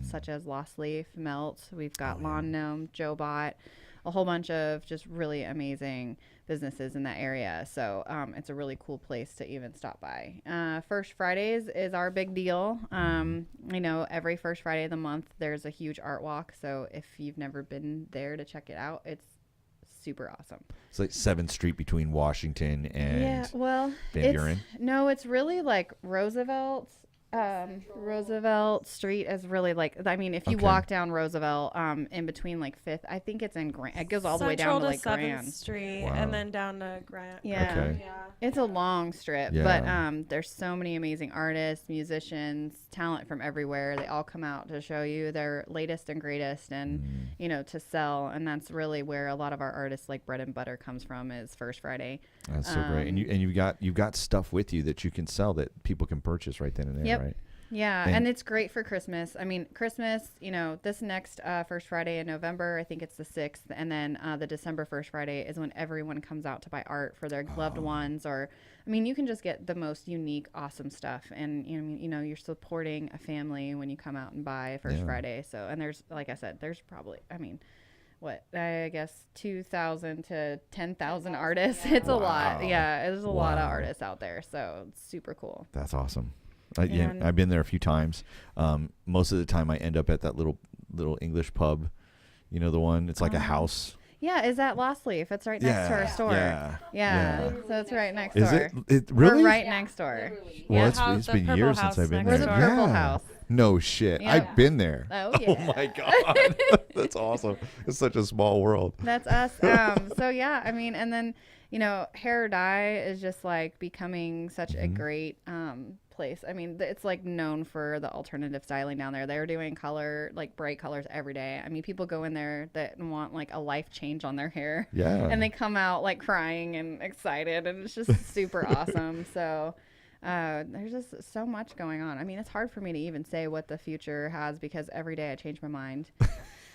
such as Lost Leaf, Melt. We've got Lawn Gnome, JoBot, a whole bunch of just really amazing businesses in that area. So it's a really cool place to even stop by. First Fridays is our big deal. You know, every first Friday of the month, there's a huge art walk. So if you've never been there to check it out, it's super awesome. It's like 7th Street between Washington and Yeah, well, Van Buren? no, it's really like Roosevelt. Roosevelt Street is really like, I mean, if you Okay. walk down Roosevelt, in between like 5th, I think it's in Grant. It goes all the way down to like 7th Grand. Street Wow. and then down to Grant. Yeah. Okay. Yeah. It's a long strip, Yeah. but there's so many amazing artists, musicians, talent from everywhere. They all come out to show you their latest and greatest, and you know, to sell. And that's really where a lot of our artists, like bread and butter, comes from. Is First Friday. That's so great. And you've got stuff with you that you can sell that people can purchase right then and there, Yep. right? Yeah, and it's great for Christmas. I mean, Christmas, this next first Friday in November, I think it's the 6th, and then the December first Friday is when everyone comes out to buy art for their loved ones, or, I mean, you can just get the most unique, awesome stuff, and, you're supporting a family when you come out and buy first Friday. So, and there's, like I said, there's probably, I guess 2,000 to 10,000 artists. It's a lot. Yeah, there's a lot of artists out there, so it's super cool. That's awesome. I've been there a few times. Most of the time I end up at that little English pub, the one, it's like a house. Yeah, is that Lost Leaf? It's right next to our store. Yeah. So it's right next door. Is it really? We're right next door. Well, it's been years since I've been there. We're the Purple House. No shit. Yeah. I've been there. Oh, yeah. Oh, my God. That's awesome. It's such a small world. That's us. So, yeah, I mean, and then, hair dye is just like becoming such a great place. I mean, it's like known for the alternative styling down there. They're doing color, like bright colors every day. I mean, people go in there that want like a life change on their hair. Yeah. And they come out like crying and excited, and it's just super awesome. So there's just so much going on. I mean, it's hard for me to even say what the future has because every day I change my mind.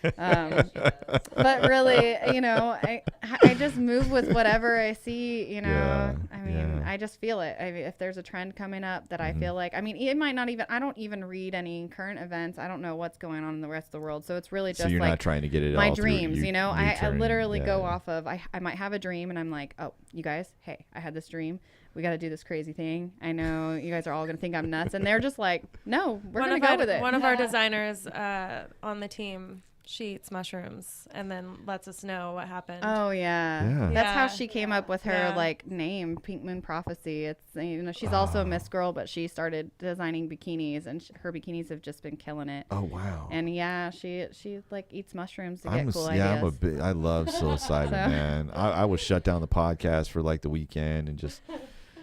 But really, I just move with whatever I see, I just feel it. If there's a trend coming up that I feel like, it might not even, I don't even read any current events. I don't know what's going on in the rest of the world. So it's really just so you're like not trying to get it my all dreams, through, I literally go off of, I might have a dream and I'm like, oh, you guys, hey, I had this dream. We got to do this crazy thing. I know you guys are all going to think I'm nuts. And they're just like, no, we're going to go with it. One of our designers on the team, she eats mushrooms and then lets us know what happened. Oh yeah. That's how she came up with her like name, Pink Moon Prophecy. It's she's also a Miss Girl, but she started designing bikinis, and her bikinis have just been killing it. Oh wow. And she like eats mushrooms to get cool ideas. I love psilocybin, man. I will shut down the podcast for like the weekend and just.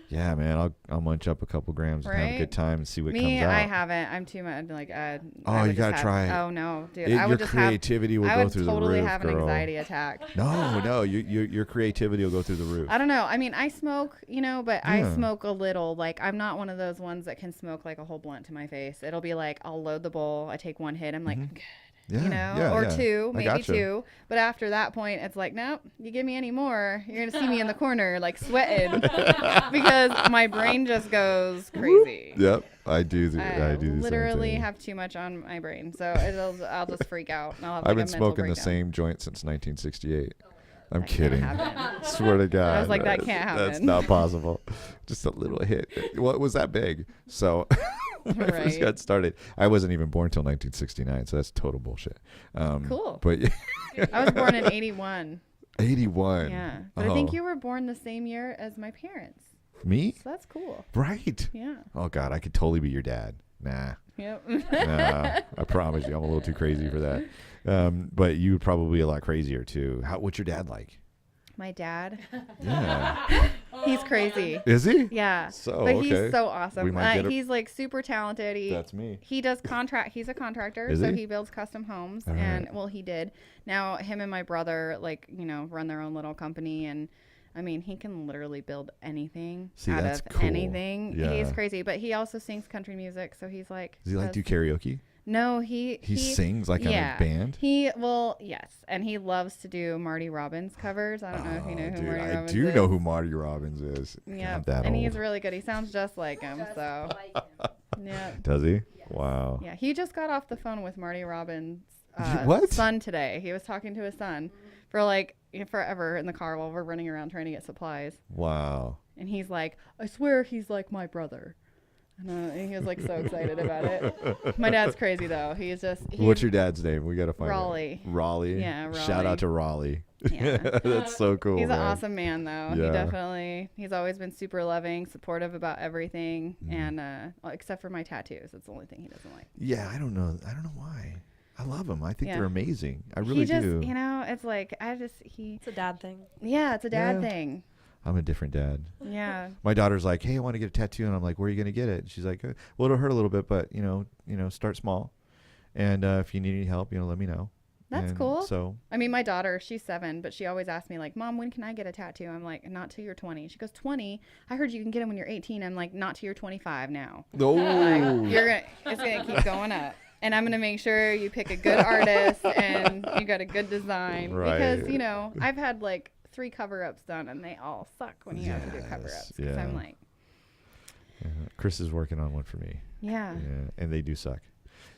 Yeah, man, I'll munch up a couple grams and have a good time and see what comes out. I haven't. I'm too much like. You gotta try it. Oh no, dude! Your creativity will go through the roof, I would totally have girl. an anxiety attack. No, your creativity will go through the roof. I don't know. I mean, I smoke, but I smoke a little. Like, I'm not one of those ones that can smoke like a whole blunt to my face. It'll be like I'll load the bowl, I take one hit, I'm like. Good. Two, maybe two. But after that point, it's like, nope, you give me any more, you're going to see me in the corner, like sweating because my brain just goes crazy. Yep, I do. I literally have too much on my brain. So I'll just freak out. And I'll have I've been a smoking breakdown. the same joint since 1968. I'm That kidding. can't happen. Swear to God. I was like, that can't happen. That's not possible. Just a little hit. Well, it was that big. So when I first got started, I wasn't even born until 1969. So that's total bullshit. Cool. But I was born in 81. 81. Yeah. But I think you were born the same year as my parents. Me? So that's cool. Right. Yeah. Oh, God. I could totally be your dad. Nah. Yep. Nah, I promise you. I'm a little too crazy for that. But you would probably be a lot crazier, too. What's your dad like? My dad? Yeah. He's crazy. Is he? Yeah. But he's so awesome. We might get he's like super talented. That's me. He does he's a contractor. Is so he? he builds custom homes. All and right. well, he did. Now him and my brother run their own little company, and I mean, he can literally build anything out of cool. anything. Yeah. He's crazy, but he also sings country music. So he's like, Does he like do karaoke? No, he sings like in a band? Yes. And he loves to do Marty Robbins covers. I don't know if you know who Marty Robbins is. I do know who Marty Robbins is. Yeah. And old. He's really good. He sounds just like him. So, yeah. Does he? Yes. Wow. Yeah. He just got off the phone with Marty Robbins' son today. He was talking to his son for like forever in the car while we're running around trying to get supplies. Wow. And he's like, I swear he's like my brother. And he was like so excited about it. My dad's crazy though. What's your dad's name? We gotta find Raleigh. Raleigh. Yeah, Raleigh. Shout out to Raleigh. Yeah. That's so cool. He's man. an awesome man though. Yeah. He's always been super loving, supportive about everything, and except for my tattoos. That's the only thing he doesn't like. Yeah, I don't know why. I love them. I think they're amazing. I really do. It's like it's a dad thing. Yeah, it's a dad thing. I'm a different dad. Yeah. My daughter's like, hey, I want to get a tattoo. And I'm like, where are you going to get it? And she's like, well, it'll hurt a little bit, but, start small. And if you need any help, let me know. That's And cool. So I mean, my daughter, she's 7, but she always asks me, like, Mom, when can I get a tattoo? I'm like, not till you're 20. She goes, 20? I heard you can get them when you're 18. I'm like, not till you're 25 now. oh, It's gonna keep going up. And I'm gonna make sure you pick a good artist and you got a good design. Right. Because, you know, I've had like 3 cover-ups done and they all suck when you have to do cover-ups. Because I'm like, Chris is working on one for me. yeah. Yeah, and they do suck.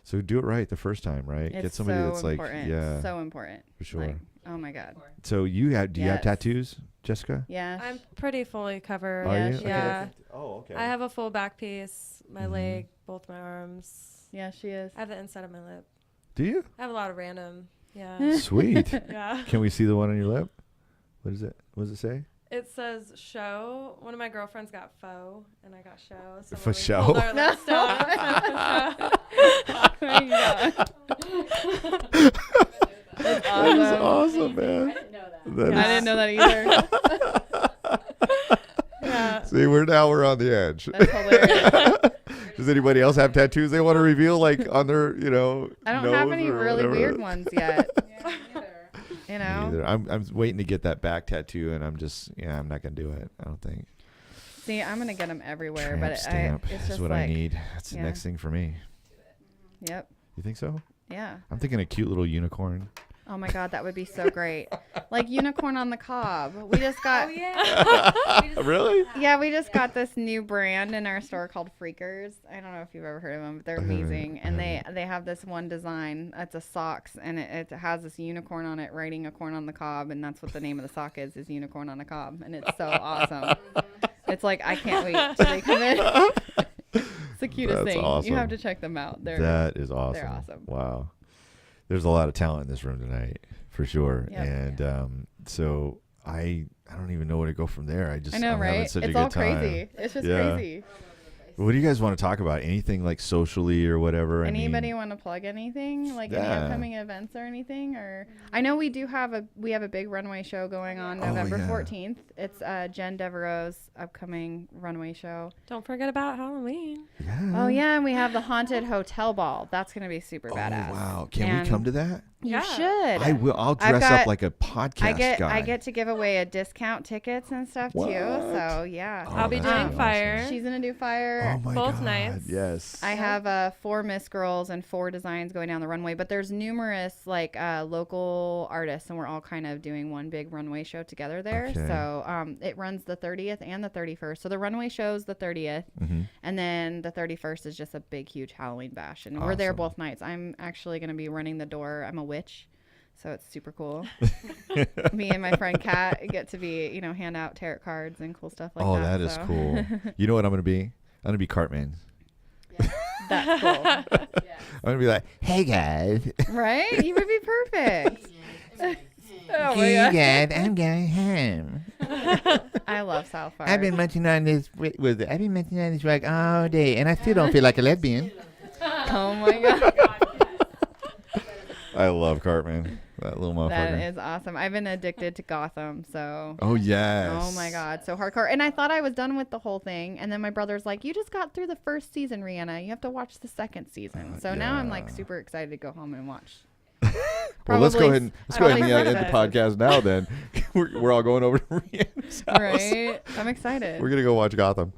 So do it right the first time, right? It's Get somebody so that's important. like, So important. for sure. Like, oh my God. So do you have Yes. tattoos, Jessica? Yeah. I'm pretty fully covered. Are you? Yeah. Oh, okay. I have a full back piece, my leg, both my arms. Yeah, she is. I have the inside of my lip. Do you? I have a lot of random. Yeah. Sweet. Yeah. Can we see the one on your lip? What is it? What does it say? It says show. One of my girlfriends got faux, and I got show. So For when we show? pulled our lips down, it said for show. Oh my God. That's awesome. That's awesome, man. I didn't know that either. Yeah. See, we're on the edge. That's hilarious. Does anybody else have tattoos they want to reveal, like on their, I don't have nose any or really whatever? weird ones yet. You Me know? either. I'm waiting to get that back tattoo, and I'm not gonna do it. I don't think. See, I'm gonna get them everywhere, Tramp but stamp it's is just what like, I need. That's the yeah. next thing for me. Yep. You think so? Yeah. I'm thinking a cute little unicorn. Oh my God, that would be so great. Like unicorn on the cob. We just got. Oh yeah. Really? Yeah, we just got this new brand in our store called Freakers. I don't know if you've ever heard of them, but they're amazing. And they have this one design. It's a socks, and it has this unicorn on it riding a corn on the cob, and that's what the name of the sock is unicorn on the cob. And it's so awesome. It's like, I can't wait till they come in. It's the cutest That's thing. awesome. You have to check them out. That is awesome. They're awesome. Wow. There's a lot of talent in this room tonight, for sure. Yep. And so I don't even know where to go from there. I know, I'm having right? such a It's good all time. crazy. It's just Yeah. crazy. What do you guys want to talk about? Anything like socially or whatever? Anybody want to plug anything, like any Yeah. upcoming events or anything? Or I know we do have a big runway show going on Oh, November yeah. 14th. It's Jen Devereaux's upcoming runway show. Don't forget about Halloween. Yeah. Oh yeah, and we have the haunted hotel ball. That's gonna be super badass. Oh, wow. Can And we come to that? You Yeah. should. I will. I'll I've dress up got- like a podcast guy. I get to give away a discount tickets and stuff too. What? So yeah. Oh, I'll be that's doing awesome. fire. She's gonna do fire. Oh my Both God. nights. Yes. I have 4 Miss Girls and 4 designs going down the runway, but there's numerous like local artists, and we're all kind of doing one big runway show together there. Okay. So it runs the 30th and the 31st. So the runway show's the 30th, and then the 31st is just a big, huge Halloween bash, and we're there Awesome. both nights. I'm actually going to be running the door. I'm a witch. So it's super cool. Me and my friend Kat get to be, hand out tarot cards and cool stuff like that. Oh, that is so. cool. You know what I'm going to be? I'm going to be Cartman. That's cool. I'm going to be like, hey, guys. Right? You would be perfect. Oh my Hey, God. guys. I'm going home. I love South Park. I've been munching on this rug all day, and I still don't feel like a lesbian. Oh my God. I love Cartman. That little motherfucker. That is awesome. I've been addicted to Gotham, so. Oh, yes. Oh my God, so hardcore. And I thought I was done with the whole thing, and then my brother's like, "You just got through the first season, Reanna. You have to watch the second season." So now I'm like yeah. super excited to go home and watch. Well, let's go Probably- ahead and probably end the some of podcast now. Then we're all going over to Rihanna's house. Right? I'm excited. We're gonna go watch Gotham.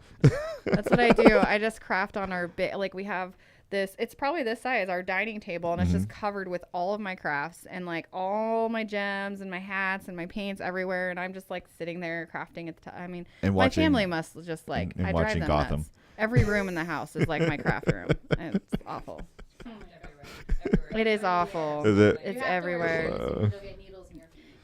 That's what I do. I just craft on our bit. Like we have this, it's probably this size, our dining table, and it's just covered with all of my crafts and like all my gems and my hats and my paints everywhere. And I'm just like sitting there crafting at the time. I mean, And my watching- family must just like, and I drive watching them Gotham. nuts. Every room in the house is like my craft room. And it's awful. It is awful. Is it? It's everywhere.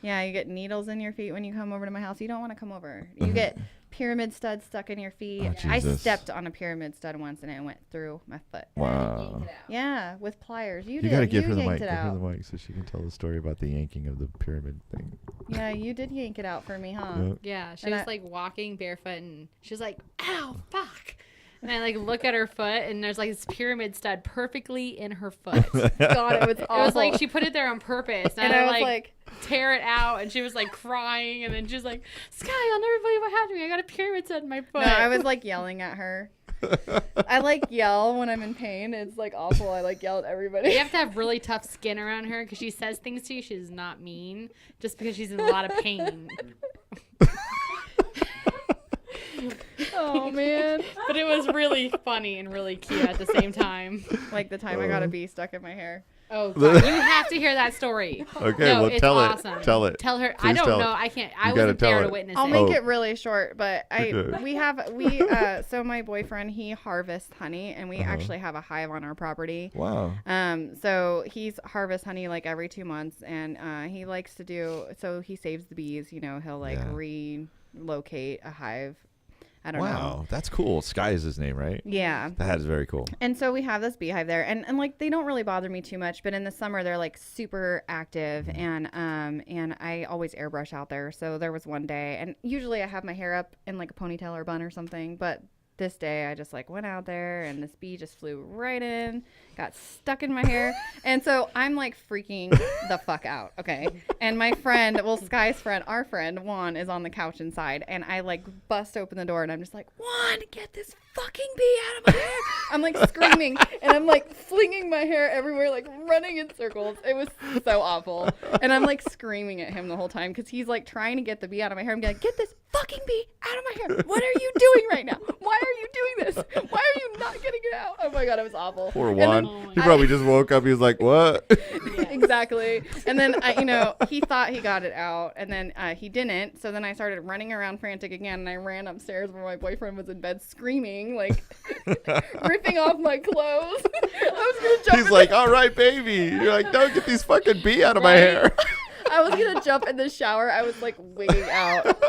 Yeah, you get needles in your feet when you come over to my house. You don't want to come over. You get pyramid studs stuck in your feet. Oh, I Jesus. stepped on a pyramid stud once and it went through my foot. Wow. Yeah, with pliers. You You did. gotta give you her the yanked mic. it Give her out. the mic so she can tell the story about the yanking of the pyramid thing. Yeah, you did yank it out for me, huh? Yeah. Yeah, she And was I- like walking barefoot, and she was like, "Ow, fuck!" And I like look at her foot, and there's like this pyramid stud perfectly in her foot. God, it was awful. It was like she put it there on purpose, and I was like, tear it out, and she was like crying, and then she was like, "Sky, I'll never believe what happened to me. I got a pyramid stud in my foot." no, I was like yelling at her. I like yell when I'm in pain. It's like awful. I like yell at everybody. You have to have really tough skin around her because she says things to you. She's not mean just because she's in a lot of pain. Oh man. But it was really funny and really cute at the same time. Like the time I got a bee stuck in my hair. Oh, God. You have to hear that story. Okay, No, well, it's tell awesome. it. Tell it. Tell her. Please I don't tell know. it. I can't. You I gotta wasn't tell there it. to witness I'll it. make Oh. it really short, but Okay. so my boyfriend, he harvests honey, and we actually have a hive on our property. Wow. So he's harvest honey like every 2 months, and he likes to do, so he saves the bees, you know, he'll like relocate a hive. I don't know. Wow, that's cool. Sky is his name, right? Yeah. That is very cool. And so we have this beehive there, and like they don't really bother me too much, but in the summer they're like super active, and I always airbrush out there. So there was one day, and usually I have my hair up in like a ponytail or bun or something, but this day I just like went out there, and this bee just flew right in, got stuck in my hair, and so I'm like freaking the fuck out. Okay, and my friend, well, Sky's friend, our friend Juan, is on the couch inside, and I like bust open the door, and I'm just like, Juan, get this fucking bee out of my hair. I'm like screaming, and I'm like flinging my hair everywhere, like running in circles. It was so awful, and I'm like screaming at him the whole time because he's like trying to get the bee out of my hair. I'm like, get this fucking bee out of my hair. What are you doing right now? Why are you doing this? Why are you not getting it out? Oh my God, it was awful. Poor And Juan. then He probably just woke up. He was like, what? Exactly. And then, he thought he got it out, and then he didn't. So then I started running around frantic again, and I ran upstairs where my boyfriend was in bed screaming, like ripping off my clothes. I was going to jump He's in like, all right, baby. You're like, don't get these fucking bee out of my hair. I was going to jump in the shower. I was like wigging out.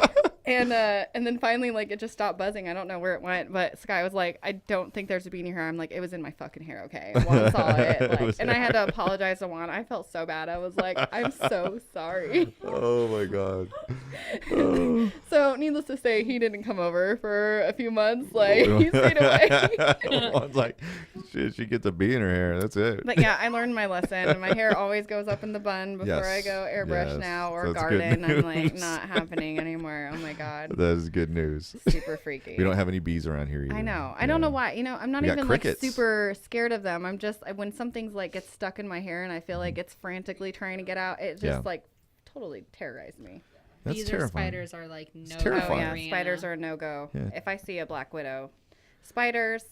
And then finally, like, it just stopped buzzing. I don't know where it went, but Sky was like, I don't think there's a bee in your hair. I'm like, it was in my fucking hair, okay? Juan saw it. Like, and I had to apologize to Juan. I felt so bad. I was like, I'm so sorry. Oh, my God. So, needless to say, he didn't come over for a few months. Like, he stayed away. Juan's like, shit, she gets a bee in her hair. That's it. But yeah, I learned my lesson. My hair always goes up in the bun before Yes. I go airbrush Yes. now or That's good garden. I'm like, news. not happening anymore. Oh my God. That is good news. Super freaky. We don't have any bees around here either. I know. I don't know why. I'm not We got even like crickets. super scared of them. I'm just, when something's like gets stuck in my hair and I feel like it's frantically trying to get out, it just like totally terrorized me. That's Bees or terrifying. spiders are like no. terrifying. Oh yeah, Rihanna. spiders are a no-go. Yeah. If I see a black widow, spiders,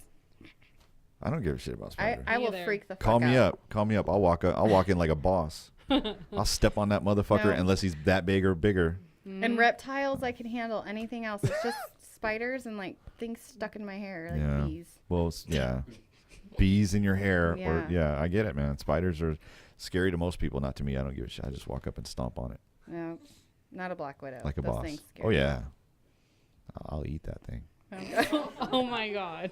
I don't give a shit about spiders. I will Neither. freak the fuck Call me out. up. Call me up. I'll walk in like a boss. I'll step on that motherfucker No. unless he's that big or bigger. And reptiles, I can handle anything else. It's just spiders and like things stuck in my hair, like Yeah. bees. Well, yeah. Bees in your hair. Yeah. Or yeah, I get it, man. Spiders are scary to most people, not to me. I don't give a shit. I just walk up and stomp on it No, not a black widow. like a Those boss. things scare Oh me. yeah. I'll eat that thing. Oh my God.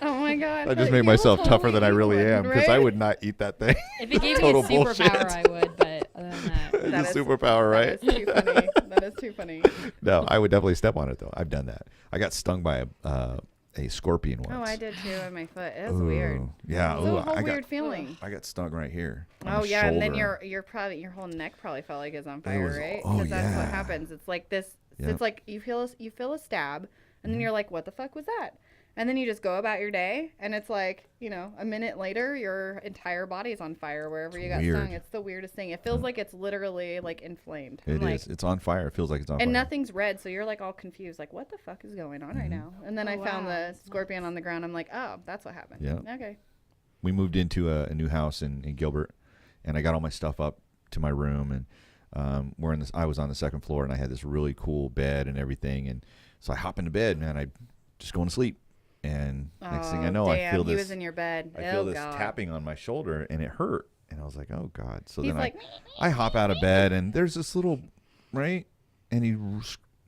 Oh my God. I just but made you myself will tougher than I totally really eat am one, because I right? would not eat that thing. If it gave me a Total superpower, bullshit. I would. But other than that, It's That a is- superpower, right? That is too funny. That is too funny. No, I would definitely step on it though. I've done that. I got stung by a scorpion once. Oh, I did too on my foot. It was weird. Yeah. It was ooh, a whole I weird got feeling. I got stung right here. on Oh the yeah, and then shoulder. your whole neck probably felt like it's on fire, was- right? oh, That's what yeah. happens. It's like this. Yep. It's like you feel a stab, and then you're like, what the fuck was that? And then you just go about your day, and it's like, a minute later, your entire body's on fire wherever you got weird. stung. It's the weirdest thing. It feels like it's literally like inflamed. It I'm is. like, It's on fire. It feels like it's on fire. and nothing's red, so you're like all confused, like what the fuck is going on Mm-hmm. right now? And then I found wow. the scorpion on the ground. I'm like, oh, that's what happened. Yeah. Okay. We moved into a new house in Gilbert, and I got all my stuff up to my room, and I was on the second floor, and I had this really cool bed and everything, and so I hop into bed, man. I just going to sleep, and next thing I know, damn, I feel he this. was in your bed. I feel Oh, this God. tapping on my shoulder, and it hurt, and I was like, oh God. So He's then like, I hop out of bed, and there's this little right, and he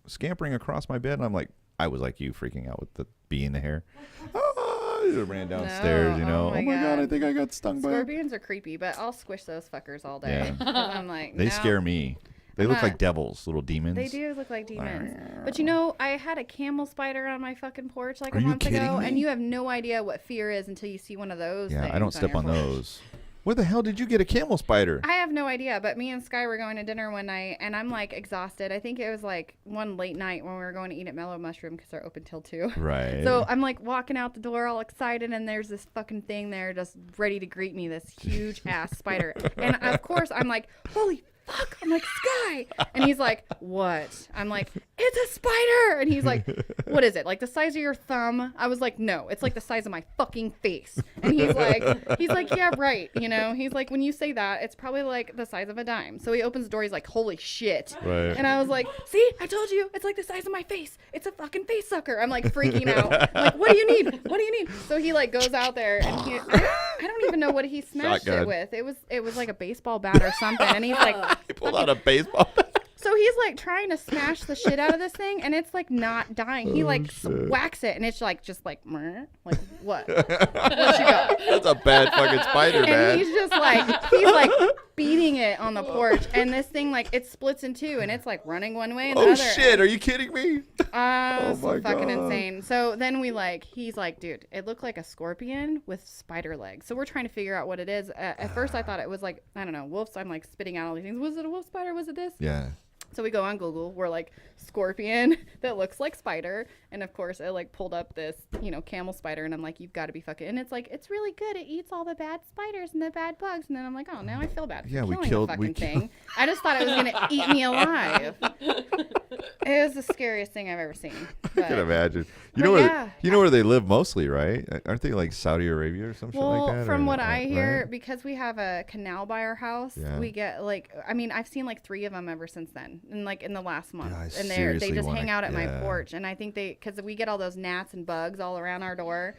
scampering across my bed, and I'm like, I was like you, freaking out with the bee in the hair. I ran downstairs, No, oh my God, I think I got stung by a Scorpions are creepy, but I'll squish those fuckers all day. Yeah. 'Cause I'm like, They no. scare me. They I'm look not- like devils, little demons. They do look like demons. But I had a camel spider on my fucking porch like Are a you month kidding ago, me? and you have no idea what fear is until you see one of those. Yeah, I things don't step your on porch. those. Where the hell did you get a camel spider? I have no idea, but me and Sky were going to dinner one night, and I'm like exhausted. I think it was like one late night when we were going to eat at Mellow Mushroom because they're open till 2. Right. So I'm like walking out the door all excited, and there's this fucking thing there just ready to greet me, this huge ass spider. And of course I'm like, holy fuck. I'm like, Sky. And he's like, what? I'm like, it's a spider. And he's like, what is it? Like the size of your thumb? I was like, no, it's like the size of my fucking face. And he's like, yeah, right. You know, he's like, when you say that, it's probably like the size of a dime. So he opens the door. He's like, holy shit. Right. And I was like, see, I told you, it's like the size of my face. It's a fucking face sucker. I'm like freaking out. I'm like, what do you need? What do you need? So he like goes out there and I don't even know what he smashed Shotgun. it with. It was like a baseball bat or something. And he's like, He pulled out a baseball bat. so he's like trying to smash the shit out of this thing, and it's like not dying. He like whacks it, and it's like just like, meh. Like what? What you got? That's a bad fucking spider, man. And he's just like beating it on the porch, and this thing like it splits in two, and it's like running one way and the Oh other. shit! Are you kidding me? Oh my fucking God. insane. So then he's like, dude, it looked like a scorpion with spider legs. So we're trying to figure out what it is. At first I thought it was like, I don't know, wolves. I'm like spitting out all these things. Was it a wolf spider? Was it this? Yeah. So we go on Google. We're like scorpion that looks like spider, and of course it like pulled up this, camel spider, and I'm like, you've got to be fucking. And it's like, it's really good. It eats all the bad spiders and the bad bugs. And then I'm like, oh, now I feel bad. Yeah, for we killing killed- the we fucking thing. I just thought it was gonna eat me alive. It was the scariest thing I've ever seen. I can imagine. You But know where yeah. you know where they live mostly, right? Aren't they like Saudi Arabia or some shit Well, like that? from or- what I hear, right? because we have a canal by our house, Yeah. we get I've seen like 3 of them ever since then, and like in the last month, Yeah, I and they seriously just wanna- hang out at my yeah. porch, and I think because we get all those gnats and bugs all around our door,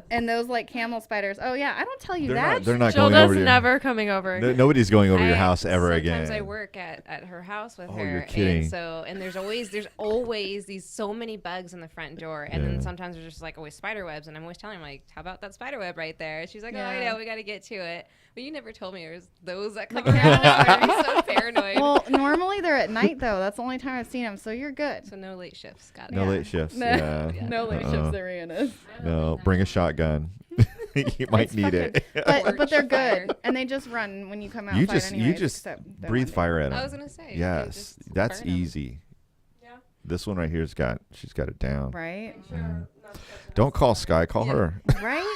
and those like camel spiders. Oh yeah, I don't tell you that. They're not going over Jilda's to your, never coming over. nobody's going over to your house ever sometimes again. I work at her house with Oh, her, you're kidding. and there's always these so many bugs in the front door, and Yeah. then sometimes there's just like always spider webs, and I'm always telling her like, how about that spider web right there? She's like, oh Yeah. yeah, we got to get to it. But you never told me it was those that come around. I'm so paranoid. Well, normally they're at night though. That's the only time I've seen them, so you're good. So no late shifts. Got it. No Yeah. late shifts. No, Yeah. no late Uh-uh. shifts, Ariana's. No, bring a shotgun. You might need it. But they're Fire. good, and they just run when you come outside. You just anyways, you just except they're breathe one day. fire at them. I was gonna say. Yes, that's burn 'em. easy. Yeah. This one right here's she's got it down. Right? Don't call Sky, call her. Right?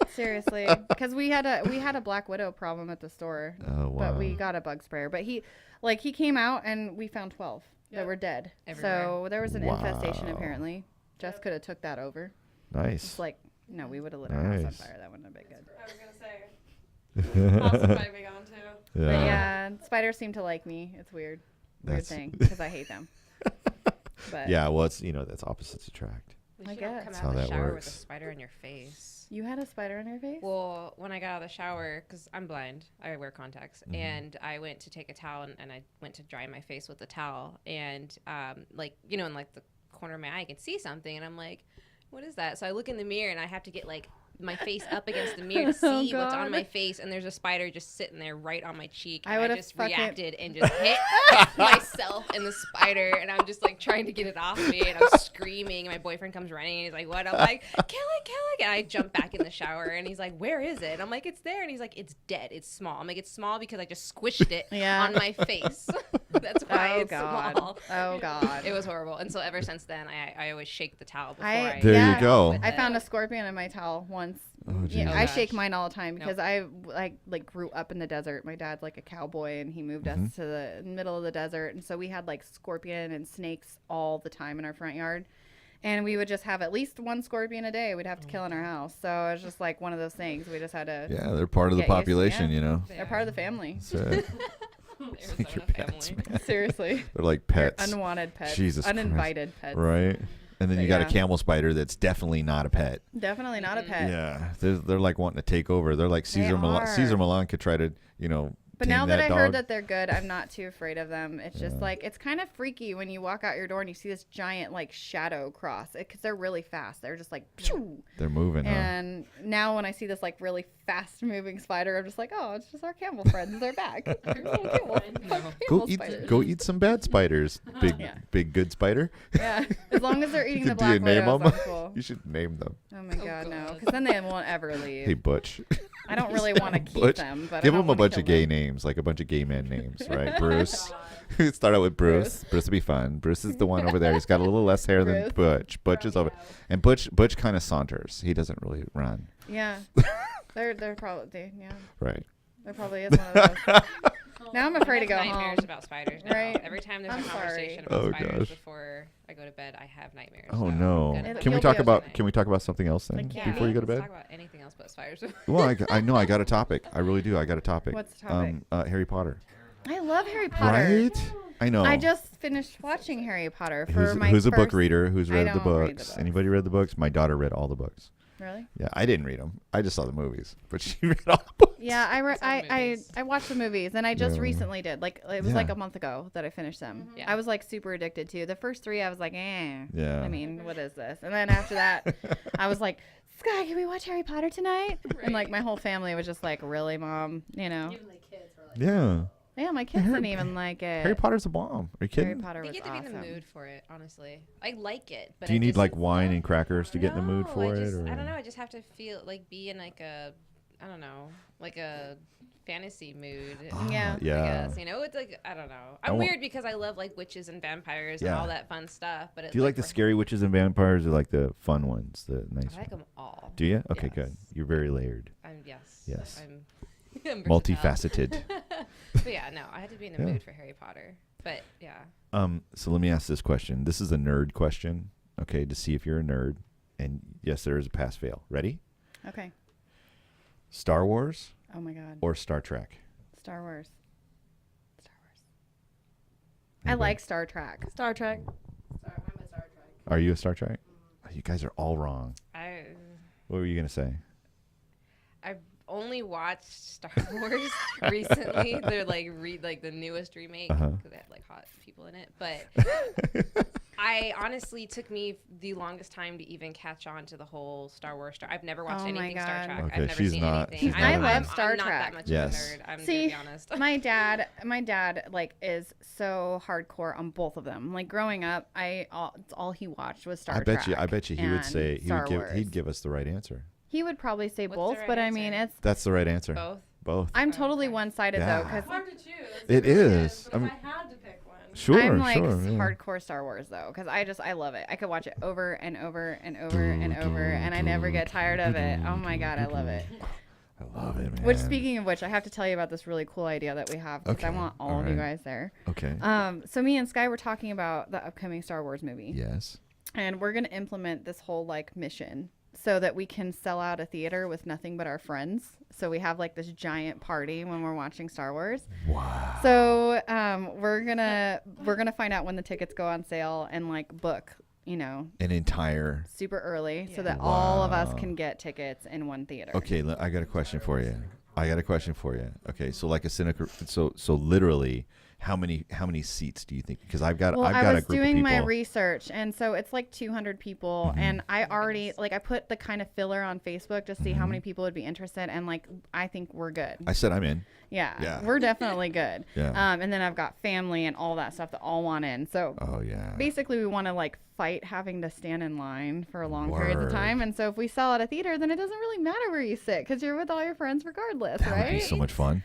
Seriously, because we had a black widow problem at the store, Oh wow. but we got a bug sprayer. But he came out and we found 12 that were dead. Everywhere. So there was an infestation Wow. apparently. Jess could have took that over. Nice. It's like no, we would have lit our house on Nice. fire. That wouldn't have been good. I was gonna say. House might be gone too. But yeah, spiders seem to like me. It's weird. Weird That's- thing because I hate them. But Yeah, well, it's that's opposites attract. At least I you don't guess. come That's out how of the that shower works. with a spider in your face. you had a spider in your face? Well, when I got out of the shower, because I'm blind, I wear contacts, Mm-hmm. and I went to take a towel, and I went to dry my face with the towel, and in like the corner of my eye, I can see something, and I'm like, what is that? So I look in the mirror, and I have to get like my face up against the mirror to see Oh, what's on God. my face, and there's a spider just sitting there right on my cheek. I and would've just fucking- reacted and just hit myself and the spider, and I'm just like trying to get it off me, and I'm screaming. My boyfriend comes running, and he's like, "What?" I'm like, "Kill it!" And I jump back in the shower, and he's like, "Where is it?" And I'm like, "It's there," and he's like, "It's dead. It's small." I'm like, "It's small because I just squished it Yeah. on my face. That's why Oh it's God. small." Oh God. It was horrible, and so ever since then, I always shake the towel before I- I. There Yeah. you go. I found a scorpion in my towel once. Oh, Yeah, geez. I gosh. shake mine all the time because I like grew up in the desert. My dad's like a cowboy, and he moved Mm-hmm. us to the middle of the desert, and so we had like scorpion and snakes all the time in our front yard. And we would just have at least one scorpion a day we'd have to kill in our house. So it was just like one of those things. We just had to. Yeah, they're part of the Get used to- population, yeah. you They're part of the family. That's it. Arizona Your pets, family. man. Seriously. They're like They're pets. unwanted pets. Jesus Christ. Uninvited pets. Right? And then But you got a yeah. camel spider that's definitely not a pet. Definitely not a pet. Yeah. They're like wanting to take over. They're like Caesar Milan. are. Caesar Milan could try to, But tame now that I dog. heard that they're good, I'm not too afraid of them. It's just like, it's kind of freaky when you walk out your door and you see this giant like shadow cross because they're really fast. They're just like, pew! They're moving, huh? And now when I see this like really fast moving spider, I'm just like, oh, it's just our camel friends. They're back. They're little camel spiders. Go eat some bad spiders. Big Yeah. big good spider. Yeah, as long as they're eating the Do you black name widows, them? I'm cool. You should name them. Oh my god, no, because then they won't ever leave. Hey Butch. I don't really want to keep Butch, them, but give I him don't a wanna bunch kill of gay them. names, like a bunch of gay man names, right? Bruce. Start out with Bruce. Bruce would be fun. Bruce is the one over there. He's got a little less hair than Butch. Butch is over, and Butch kind of saunters. He doesn't really run. Yeah, they're probably Right. there probably is one of those. Now I'm afraid to go nightmares home. about spiders now. Right. Every time there's I'm a conversation sorry. about Oh, spiders gosh. before I go to bed, I have nightmares. Oh so no. I'm gonna- Can we You'll talk be about? okay. Can we talk about something else then Like, Yeah, before you go to let's bed? talk about anything else but spiders. Well, I know I got a topic. I really do. I got a topic. What's the topic? Harry Potter. I love Harry Potter. Right? I know. I just finished watching Harry Potter for my who's a book first- reader? Who's I read the don't read the books? books. Anybody read the books? My daughter read all the books. Really? Yeah, I didn't read them. I just saw the movies, but she read all the books. Yeah, I movies. watched the movies, and I just Yeah. recently did. Like it was Yeah. like a month ago that I finished them. Yeah. I was like super addicted to the first 3. I was like, eh. Yeah. I mean, what is this? And then after that, I was like, Sky, can we watch Harry Potter tonight? And like my whole family was just like, really, Mom? You know? Even the kids were like, Yeah. Yeah, my kids didn't even like it. Harry Potter's a bomb. Are you Harry kidding? Potter You was get to be in the awesome. mood for it, honestly. I like it, but Do you I need just, like wine and crackers to get in the mood No, for I it? just, Or? I don't know. I just have to feel like be in like a, I don't know, like a fantasy mood. Yeah. I Yeah. guess, you know, it's like I don't know. I I'm want- weird because I love like witches and vampires Yeah. and all that fun stuff. But it's Do you like the for- scary witches and vampires or like the fun ones, the nice I like ones? them all. Do you? Okay, Yes. good. You're very layered, Yes. Yes. I'm multifaceted. But yeah, no, I had to be in the Yeah. mood for Harry Potter. But yeah, So let me ask this question. This is a nerd question, okay, to see if you're a nerd. And yes, there is a pass fail. Ready? Okay. Star Wars Oh my God. or Star Trek? Star Wars. Star Wars. I Anybody? like Star Trek. Star Trek. sorry, I'm a Star Trek. Are you a Star Trek? Oh, you guys are all wrong. I What were you going to say? I've only watched Star Wars recently. They're like the newest remake because Uh-huh. they had like hot people in it. But I honestly took me the longest time to even catch on to the whole Star Wars. I've never watched Oh my anything Star God. Trek. Okay, I've never she's seen not- anything. she's not I love Star I'm not Trek. that much Yes. of a nerd. I'm gonna See, be honest. my dad like is so hardcore on both of them. Like growing up, it's all he watched was Star Trek. I bet you he would and say Star he'd Wars. give us the right answer. He would probably say What's both, the right but I mean, answer? it's That's the right answer. Both. Both. I'm totally one-sided Yeah. though, because Hard to choose. It is. But if I had to pick one. Sure, I'm like sure. yeah. hardcore Star Wars though, because I love it. I could watch it over and over and over and over, and I never get tired of it. Oh my God, I love it. I love it, man. Which, speaking of which, I have to tell you about this really cool idea that we have, because I Okay, want all all of you right. guys there. Okay. So me and Sky were talking about the upcoming Star Wars movie. Yes. And we're going to implement this whole like mission so that we can sell out a theater with nothing but our friends. So we have like this giant party when we're watching Star Wars. Wow. So we're gonna find out when the tickets go on sale and like book, you know, An entire. super early so that all of us Wow. can get tickets in one theater. Okay, I got a question for you. Okay, so like a cynical. So literally, how many seats do you think? Because I've got Well, a I was group of doing people. my research, and so it's like 200 people, Mm-hmm. and I already like I put the kind of filler on Facebook to see how many people would be interested, and like I think we're good. I said I'm in. Yeah, Yeah. we're definitely good. Yeah. And then I've got family and all that stuff that all want in. So Oh yeah. basically, we want to like fight having to stand in line for long periods of Word. time, and so if we sell at a theater, then it doesn't really matter where you sit because you're with all your friends regardless, That would be right? so much fun.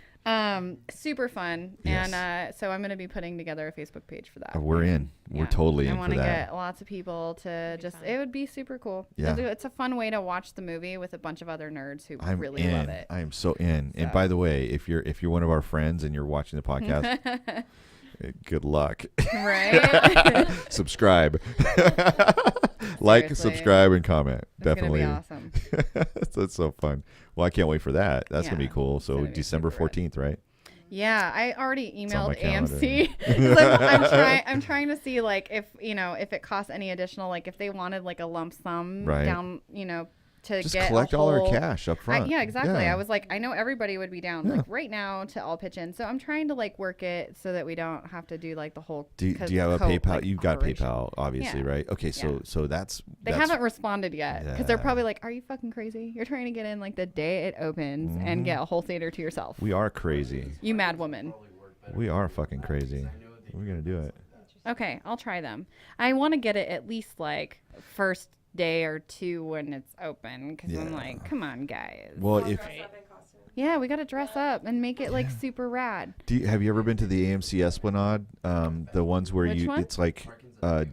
Super fun, Yes. and so I'm going to be putting together a Facebook page for that. We're in. We're Yeah. totally I in want for to that. get lots of people to just. fun. It would be super cool. Yeah. It's a fun way to watch the movie with a bunch of other nerds who I'm really in. love it. I am so in. And So. by the way, if you're one of our friends and you're watching the podcast, good luck. Right? Subscribe. Like, Seriously. subscribe, and comment. It's Definitely. gonna be awesome. That's so fun. Well, I can't wait for that. That's gonna be Yeah, cool. it's So gonna be December super rad. 14th, right? Yeah, I already on my emailed calendar. AMC. 'Cause I'm trying to see like if if it costs any additional, like if they wanted like a lump sum Right. down, to Just get collect a all our whole- cash up front. yeah, exactly. Yeah. I was like, I know everybody would be down Yeah. like right now to all pitch in. So I'm trying to like work it so that we don't have to do like the whole. Do you have a PayPal? Like, You've got operation. PayPal, obviously, Yeah. right? Okay, Yeah. so that's They haven't responded yet because they're Yeah. probably like, "Are you fucking crazy? You're trying to get in like the day it opens and get a whole theater to yourself. Mm-hmm. We are crazy. You mad woman." We are fucking crazy. We're gonna do it. Okay, I'll try them. I want to get it at least like first day or two when it's open because I'm Yeah. like, come on, guys. Well, I'll if dress up in costume. Yeah, we got to dress up and make it like super rad. Have you ever been to the AMC Esplanade? The ones where Which one? it's like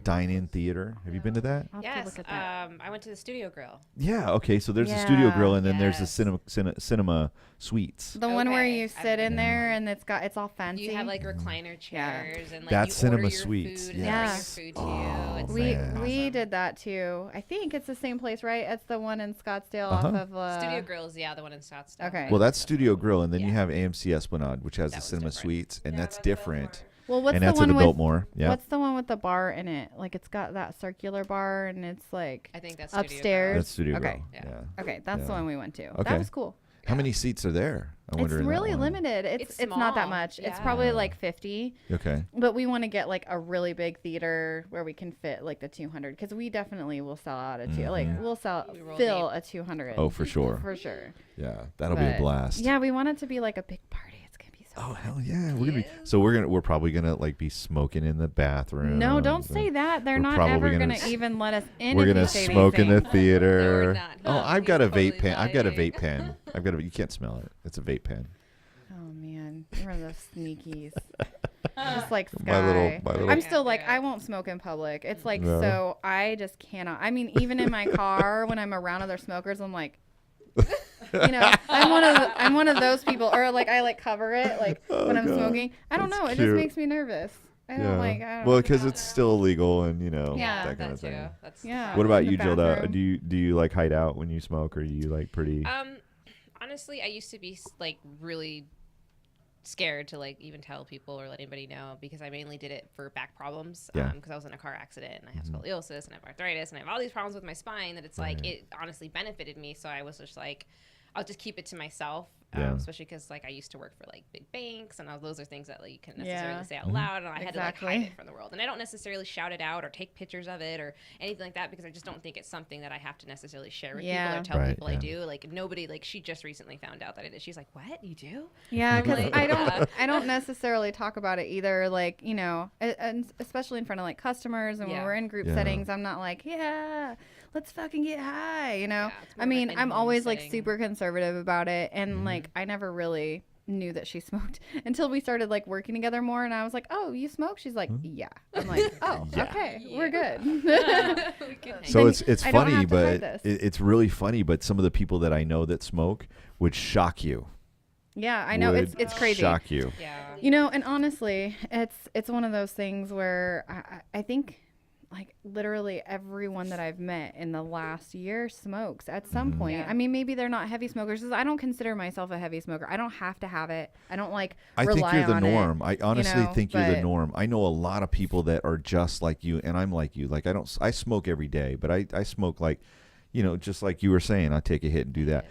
dine-in theater. Have you been to that? I'll have to Yes, look at that. I went to the Studio Grill. Yeah. Okay. So there's a Studio Grill, and then there's the Yes. cinema suites. The one where Okay, you sit in there and it's all fancy. You have like recliner chairs and like That's you order Cinema your Suites, food and yes. they bring your food to you. It's we like we awesome. did that too. I think it's the same place, right? It's the one in Scottsdale Uh-huh. off of Studio Grill is the one in Scottsdale. Okay. Well, that's Studio Grill, and then you Yeah. have AMC Esplanade, which has That the was cinema different. suites, and that's different. Well, what's And the that's one at the with Biltmore. Yeah. what's the one with the bar in it? Like it's got that circular bar and it's like I think that's Studio upstairs. That's Studio Okay. Grill. Yeah. Yeah. Okay, that's the Yeah. one we went to. Okay. That was cool. How many seats are there? I It's wonder in that really one. limited. It's not that small. much. It's Yeah. probably like 50. Okay. But we want to get like a really big theater where we can fit like the 200 because we definitely will sell out a two. Like we'll We roll fill deep. a 200. Oh, for sure. For sure. Yeah, that'll be a But, blast. Yeah, we want it to be like a big party. It's gonna be so. Oh fun. hell yeah! We're probably gonna like be smoking in the bathroom. No, don't say that. They're We're not probably ever gonna gonna s- even let us in. We're if gonna you say smoke in the anything. theater. not. Oh, I've got a He's vape pen. I've got a totally vape pen. You can't smell it. It's a vape pen. Oh man, you're the sneakies. Just like Sky. My little- I'm still like Yeah. I won't smoke in public. It's like No. so I just cannot. I mean, even in my car when I'm around other smokers, I'm like, I'm one of those people, or like I like cover it like when I'm God. smoking. I don't That's know. It cute. just makes me nervous. I don't like. I don't Well, because it's still illegal, and Yeah, that kind of too. thing. That's Yeah. What about in the you, Jilda? bathroom. Do you like hide out when you smoke, or are you like pretty? Honestly, I used to be like really scared to like even tell people or let anybody know because I mainly did it for back problems Yeah. because I was in a car accident and I have scoliosis and I have arthritis and I have all these problems with my spine that it's like it honestly benefited me, so I was just like I'll just keep it to myself, Yeah. especially because like I used to work for like big banks and those are things that like you couldn't necessarily Yeah. say out loud, and I had to like hide Exactly. it from the world. And I don't necessarily shout it out or take pictures of it or anything like that because I just don't think it's something that I have to necessarily share with Yeah. people or tell Right, people I yeah. do. Like nobody, like she just recently found out that I did. She's like, "What, you do?" Yeah, because Like, I don't necessarily talk about it either. Like and especially in front of like customers and when Yeah. we're in group Yeah. settings, I'm not like, yeah, let's fucking get high. Yeah, it's more I of mean, an I'm in-home always like setting. super conservative about it, and like I never really knew that she smoked until we started like working together more, and I was like, oh, you smoke? She's like, yeah. I'm like, oh, Yeah. okay, we're good. We can hang So Then it's I don't funny, have to hide but this. it's really funny. But some of the people that I know that smoke would shock you. Yeah, I know Would it's crazy. Shock you. Yeah. And honestly, it's one of those things where I think like literally everyone that I've met in the last year smokes at some point. Yeah. I mean, maybe they're not heavy smokers. 'Cause I don't consider myself a heavy smoker. I don't have to have it. I don't like I rely think you're the on it, norm. I honestly think you're the but- norm. I know a lot of people that are just like you, and I'm like you. Like I smoke every day, but I smoke like, just like you were saying, I take a hit and do that.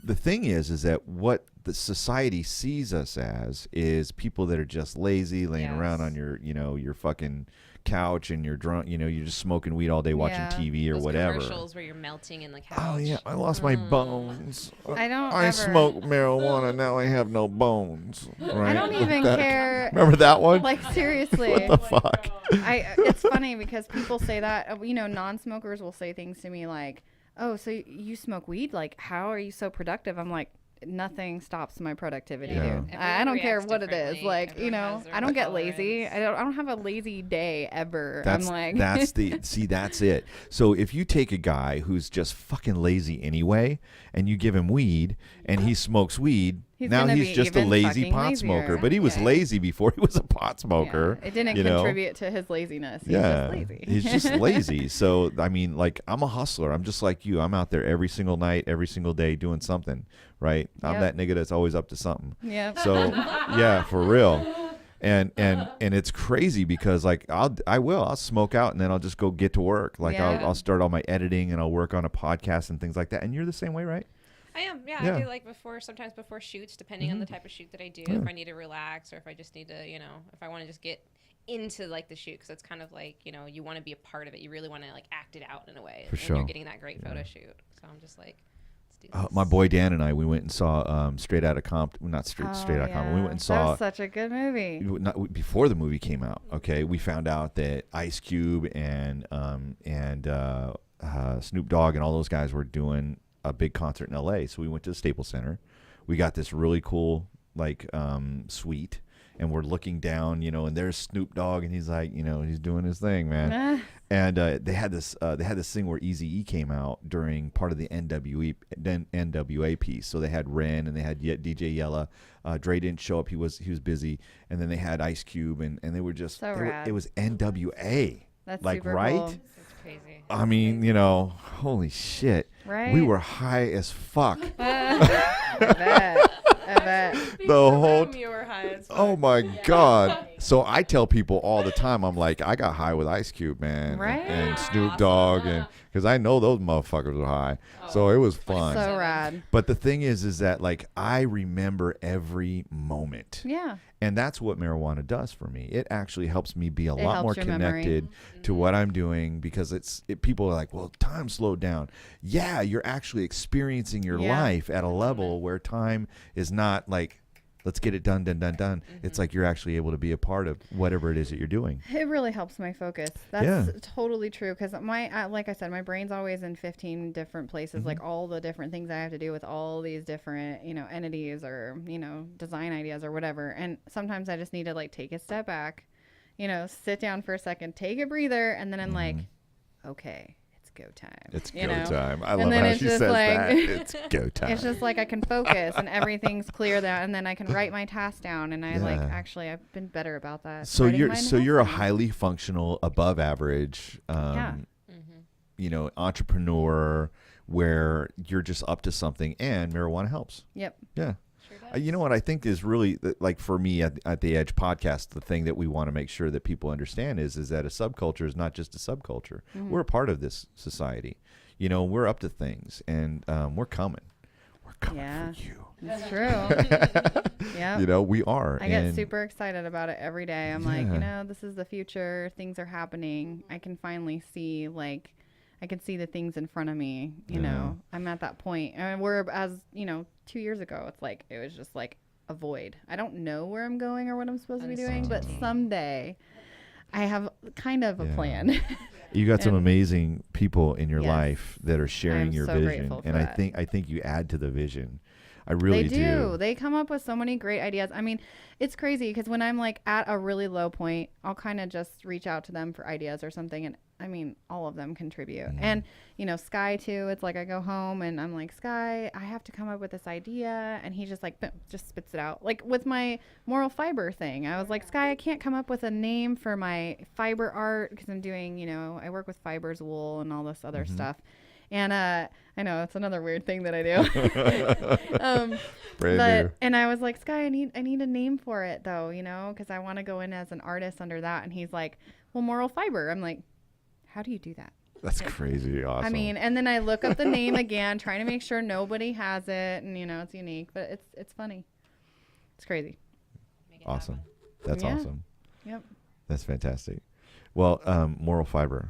The thing is that what the society sees us as is people that are just lazy, laying around on your, your fucking couch, and you're drunk, you're just smoking weed all day, watching Yeah. TV or Those whatever. commercials where you're melting in the couch. Oh yeah, I lost my bones. I don't I ever- smoke marijuana, now I have no bones. I Right? don't even care. Remember that one? Like seriously. What the fuck? It's funny because people say that, non-smokers will say things to me like, oh, so you smoke weed? Like, how are you so productive? I'm like, nothing stops my productivity, Yeah. dude. Everyone I don't care reacts what it is. differently. Like, Everyone has their I don't get lazy. tolerance. I don't have a lazy day ever. That's I'm like, that's it. So if you take a guy who's just fucking lazy anyway, and you give him weed, and he smokes weed, He's now gonna he's be just a even lazy fucking pot lazier. smoker. But he was Yeah. lazy before he was a pot smoker. yeah, it didn't you know? contribute to his laziness. He's Yeah, just lazy. he's just lazy. So I mean, like, I'm a hustler. I'm just like you. I'm out there every single night, every single day, doing something. Right? I'm Yep. that nigga that's always up to something. Yeah. So yeah, for real. And it's crazy because like I'll smoke out and then I'll just go get to work. Like Yeah. I'll start all my editing and I'll work on a podcast and things like that. And you're the same way, right? I am, yeah. Yeah. I do like sometimes before shoots, depending on the type of shoot that I do. If I need to relax or if I just need to, if I want to just get into like the shoot, because it's kind of like, you want to be a part of it. You really want to like act it out in a way. For when sure. you're getting that great photo shoot. So I'm just like, let's do this. My boy Dan and I, we went and saw Straight Outta Compton. Not Straight Outta Compton. We went and That saw was such a good movie. before the movie came out. Okay, we found out that Ice Cube and Snoop Dogg and all those guys were doing a big concert in LA. So we went to the Staples Center. we got this really cool like suite, and we're looking down, you know, and there's Snoop Dogg, and he's like, you know, he's doing his thing, man. And they had this thing where Eazy-E came out during part of the NWA piece. So they had Ren and they had DJ Yella. Dre didn't show up; he was busy. And then they had Ice Cube, and they were just it was NWA. That's like super right. Cool. That's crazy. I mean, you know, holy shit. Right. We were high as fuck. I bet. The whole room you were high as fuck. Oh my God. So I tell people all the time, I'm like, I got high with Ice Cube, man. Right. And Snoop Dogg, and because I know those motherfuckers were high. So it was fun. So rad. But the thing is that like I remember every moment. Yeah. And that's what marijuana does for me. It actually helps me be a lot helps more your memory. connected to what I'm doing, because people are like, well, time slowed down. Yeah, you're actually experiencing your life at a level where time is not like, let's get it done. It's like you're actually able to be a part of whatever it is that you're doing. It really helps my focus. That's totally true, because like I said, my brain's always in 15 different places, like all the different things I have to do with all these different, you know, entities or, you know, design ideas or whatever. And sometimes I just need to like take a step back, you know, sit down for a second, take a breather, and then I'm like, okay, it's go time. It's you go know? time. I And love then how it's she just says like- that. It's go time. It's just like I can focus and everything's clear there, and then I can write my task down, and I like actually I've been better about that. So writing you're mine a down. highly functional, above average, you know, entrepreneur, where you're just up to something, and marijuana helps. Yep. Yeah. You know what I think is really like for me at the Edge podcast, the thing that we want to make sure that people understand is that a subculture is not just a subculture. We're a part of this society. You know, we're up to things, and we're coming. We're coming for you. It's true. Yeah. You know, we are. I get super excited about it every day. I'm like, you know, this is the future. Things are happening. I can finally see, like, I can see the things in front of me. You know, I'm at that point. And whereas, you know, 2 years ago, it's like, it was just like a void. I don't know where I'm going or what I'm supposed to be doing, but someday I have kind of a plan. You got some amazing people in your Yes. life that are sharing I'm your so vision, grateful for and that. I think you add to the vision. I really They do. They come up with so many great ideas. I mean, it's crazy because when I'm like at a really low point, I'll kind of just reach out to them for ideas or something. And I mean, all of them contribute. And, you know, Sky too, it's like I go home and I'm like, Sky, I have to come up with this idea. And he just like, boom, just spits it out. Like with my moral fiber thing, I was like, Sky, I can't come up with a name for my fiber art because I'm doing, you know, I work with fibers, wool, and all this other stuff. And I know it's another weird thing that I do. And I was like, Sky, I need a name for it though, you know, because I want to go in as an artist under that. And he's like, well, moral fiber. I'm like, how do you do that? That's crazy awesome. I mean, and then I look up the name again, trying to make sure nobody has it, and you know, it's unique, but it's funny. It's crazy. Awesome. That's awesome. Yep. That's fantastic. Well, moral fiber,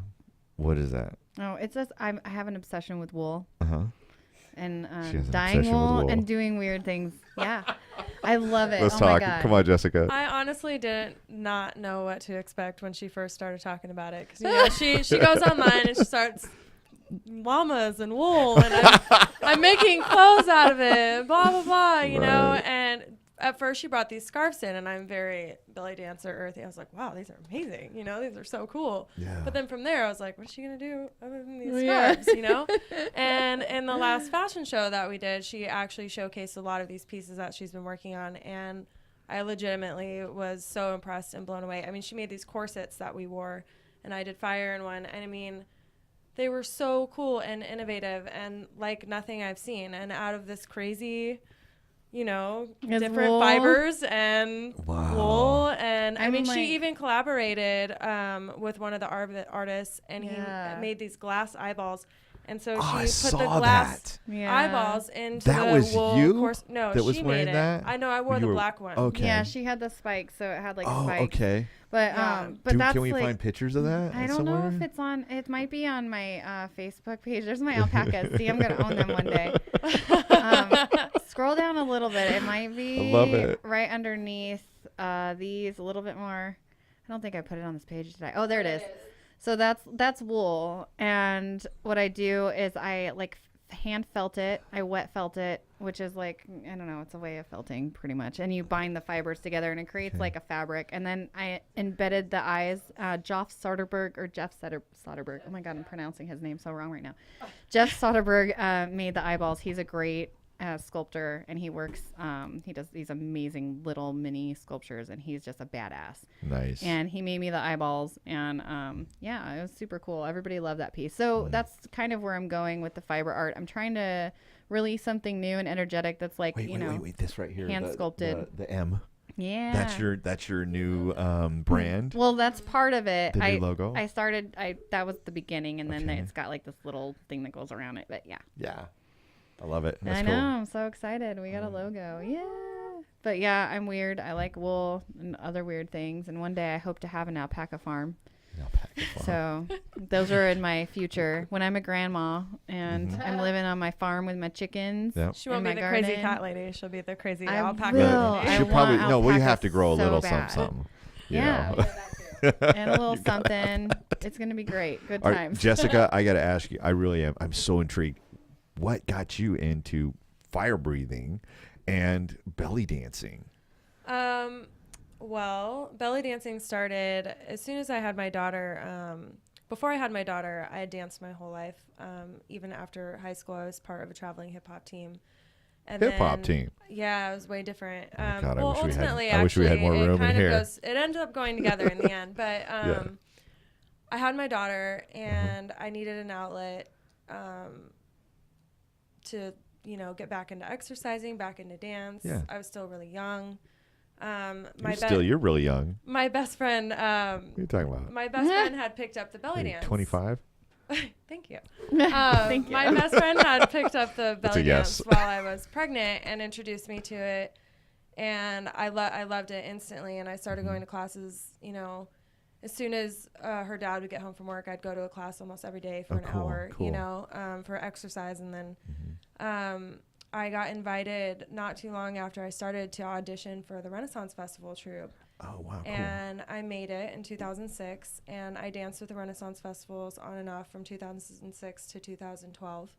what is that? Oh, it's just I have an obsession with wool. And She has an dyeing obsession with wool wool. and doing weird things. Yeah, I love it. Let's oh talk. My God. Come on, Jessica. I honestly didn't not know what to expect when she first started talking about it, because you know she goes online and she starts llamas and wool, and I'm making clothes out of it, blah blah blah, you know. And at first she brought these scarves in, and I'm very belly dancer earthy. I was like, wow, these are amazing, you know, these are so cool. Yeah. But then from there I was like, what's she gonna do other than these scarves, you know? And in the last fashion show that we did, she actually showcased a lot of these pieces that she's been working on, and I legitimately was so impressed and blown away. I mean, she made these corsets that we wore, and I did fire in one, and I mean, they were so cool and innovative and like nothing I've seen. And out of this crazy, you know, It's different wool. fibers and wool. And I I'm mean, like- she even collaborated with one of the artists, and Yeah. he made these glass eyeballs. And so I she put the saw glass that. Yeah. eyeballs into That the was wool you course. No, that was she wearing made it. that? I know. I wore You the were- black one. Okay. Yeah, she had the spikes, so it had like Oh, spikes. okay. But Yeah. but that's Can we like, find pictures of that? I don't somewhere? know if it's on. It might be on my Facebook page. There's my alpacas. See, I'm gonna own them one day. Scroll down a little bit. It might be I love it. right underneath these a little bit more. I don't think I put it on this page today. Oh, there it is. So that's wool, and what I do is I like hand felt it. I wet felt it, which is like, I don't know, it's a way of felting pretty much. And you bind the fibers together and it creates like a fabric. And then I embedded the eyes. Jeff Soderberg. Oh my God, I'm pronouncing his name so wrong right now. Jeff Soderberg made the eyeballs. He's a great sculptor, and he works, he does these amazing little mini sculptures, and he's just a badass. Nice. And he made me the eyeballs, and yeah, it was super cool. Everybody loved that piece. So that's kind of where I'm going with the fiber art. I'm trying to release something new and energetic that's like, wait, this right here, hand sculpted. the M. Yeah. That's your new brand. Well, that's part of it. The new logo. That was the beginning, and then it's got like this little thing that goes around it. But yeah. Yeah. I love it. That's I know. cool. I'm so excited. We got a logo. Yeah. But yeah, I'm weird. I like wool and other weird things. And one day I hope to have an alpaca farm. So those are in my future when I'm a grandma and I'm living on my farm with my chickens. Yep. She won't be the crazy cat lady. She'll be the crazy alpaca will. lady. She'll probably well, you have to grow a so little bad. something. Yeah. And a little something. It's going to be great. Good times. Jessica, I got to ask you. I really am. I'm so intrigued. What got you into fire breathing and belly dancing? Well, belly dancing started as soon as I had my daughter. Before I had my daughter, I had danced my whole life. Even after high school, I was part of a traveling hip hop team. Hip hop team. Yeah, it was way different. God, well, I wish we had more room in here. It ended up going together in the end. But I had my daughter, and I needed an outlet to, get back into exercising, back into dance. Yeah. I was still really young. You're really young. My best friend. What are you talking about? My best friend had picked up the belly dance. 25. Thank you. Thank you. My best friend had picked up the That's belly a yes. dance while I was pregnant and introduced me to it, and I loved it instantly. And I started going to classes. As soon as her dad would get home from work, I'd go to a class almost every day for an hour. Cool. For exercise, and then. I got invited not too long after I started to audition for the Renaissance Festival troupe. Oh, wow, cool. And I made it in 2006, and I danced with the Renaissance Festivals on and off from 2006 to 2012.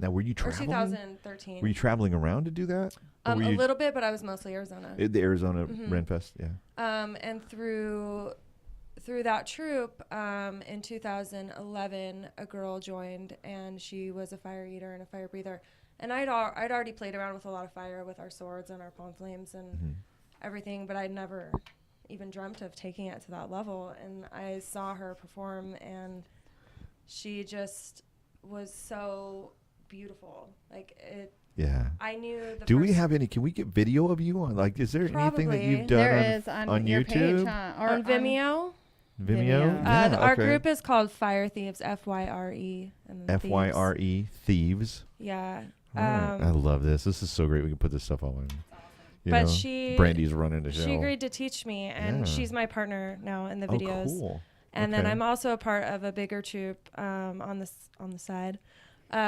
Now, were you Or traveling? 2013. Were you traveling around to do that? A little bit, but I was mostly Arizona. The Arizona Ren Fest, yeah. And through that troupe, in 2011, a girl joined, and she was a fire eater and a fire breather. And I'd already played around with a lot of fire with our swords and our palm flames and everything, but I'd never even dreamt of taking it to that level. And I saw her perform, and she just was so beautiful. Like it. Yeah. I knew. Do we have any? Can we get video of you on? Like, is there anything that you've done there is on your YouTube? page, huh? Or on Vimeo? Vimeo? Our group is called Fire Thieves, FYRE. And then FYRE Thieves. Yeah. All right. I love this. This is so great. We can put this stuff on. But Brandy's running the show. She agreed to teach me, and she's my partner now in the videos. Oh, cool. And then I'm also a part of a bigger troupe on the side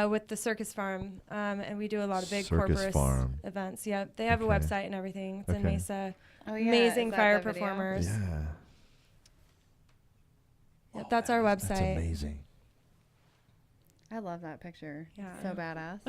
with the Circus Farm, and we do a lot of big corporate events. Yeah, they have a website and everything. It's in Mesa. Oh, yeah. Amazing fire performers. Yeah. Yep, that's our website. That's amazing. I love that picture. Yeah. So badass.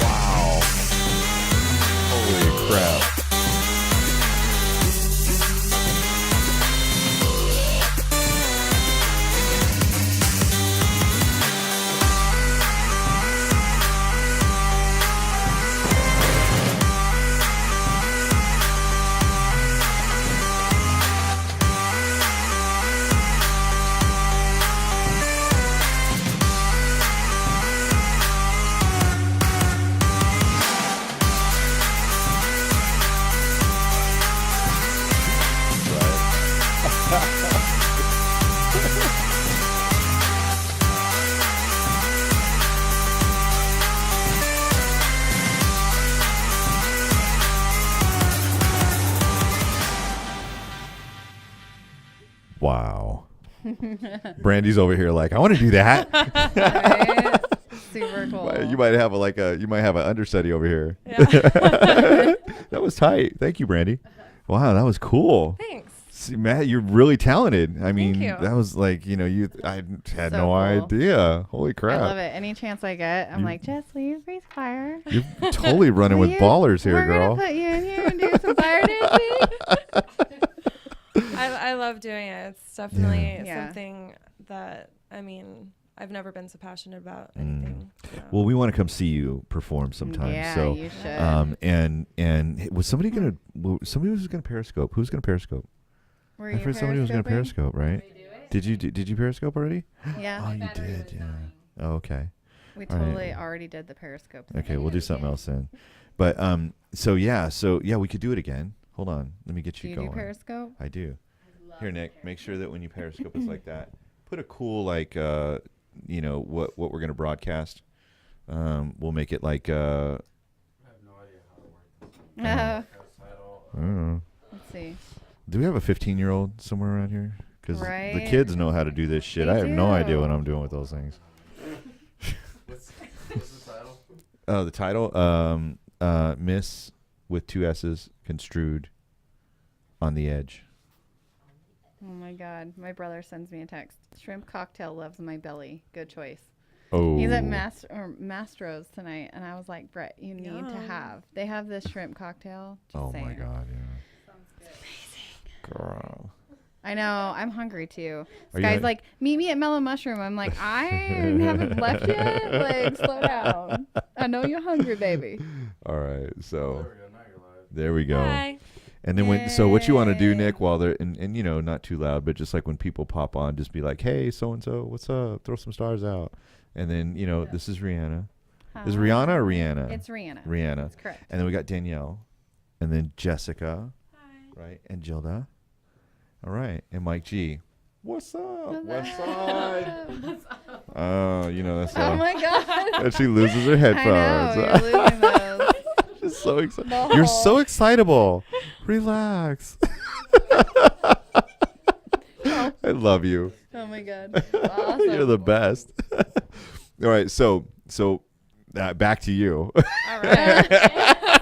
Wow. Holy crap. Brandy's over here like, I want to do that. Right? Super cool. You might have an understudy over here. Yeah. That was tight. Thank you, Brandy. Wow, that was cool. Thanks. See, Matt, you're really talented. I mean, you. that was like, I had So no cool. idea. Holy I crap. love it. Any chance I get, I'm like, Jess, will you freeze fire? You're totally running with ballers here, We're girl. gonna put you in here and do some fire dancing. I love doing it. It's definitely Yeah. something that, I mean, I've never been so passionate about anything. So. Well, we want to come see you perform sometime. Yeah, so, you should. and was somebody was gonna Periscope? Who's gonna Periscope? Were I've you heard somebody was gonna periscoping? Periscope, right? Did you Periscope already? Yeah. Oh, you did, yeah. Oh, okay. We All right. totally already did the Periscope. Okay, we'll do something else then. But so yeah, we could do it again. Hold on, let me get Do you you going. do Periscope? I do. Here, Nick, make sure that when you Periscope it's like that. Put a cool what we're gonna broadcast. We'll make it like. I have no idea how it works. I don't know. Let's see. Do we have a 15-year-old somewhere around here? Because the Right. kids know how to do this shit. They I have no idea do. what I'm doing with those things. What's the title? Oh, the title, Miss with 2 S's, construed on the edge. Oh my God. My brother sends me a text. Shrimp cocktail loves my belly. Good choice. Oh, He's at Mastro's tonight, and I was like, Brett, you need to Yum. have. They have this shrimp cocktail. Just Oh saying. my God, yeah. Girl. I know. I'm hungry too. Are This you guy's hung- like, meet me at Mellow Mushroom. I'm like, I haven't left yet. Like, slow down. I know you're hungry, baby. All right, so There we go. Now you're live. there we go. Hi. And then what you want to do, Yay. Nick, while they're and not too loud, but just like when people pop on, just be like, hey, so and so, what's up? Throw some stars out. And then this is Rihanna. Is Rihanna or Rihanna? It's Rihanna. Rihanna. That's correct. And then we got Danielle, and then Jessica, Hi. right, and Jilda. All right, and Mike G. What's up? West up? Side. Oh, that's Oh my God. and she loses her I headphones. know. You're losing those. She's so excited. No. You're so excitable. Relax. I love you. Oh my God. Awesome. You're the best. All right, so back to you. All right.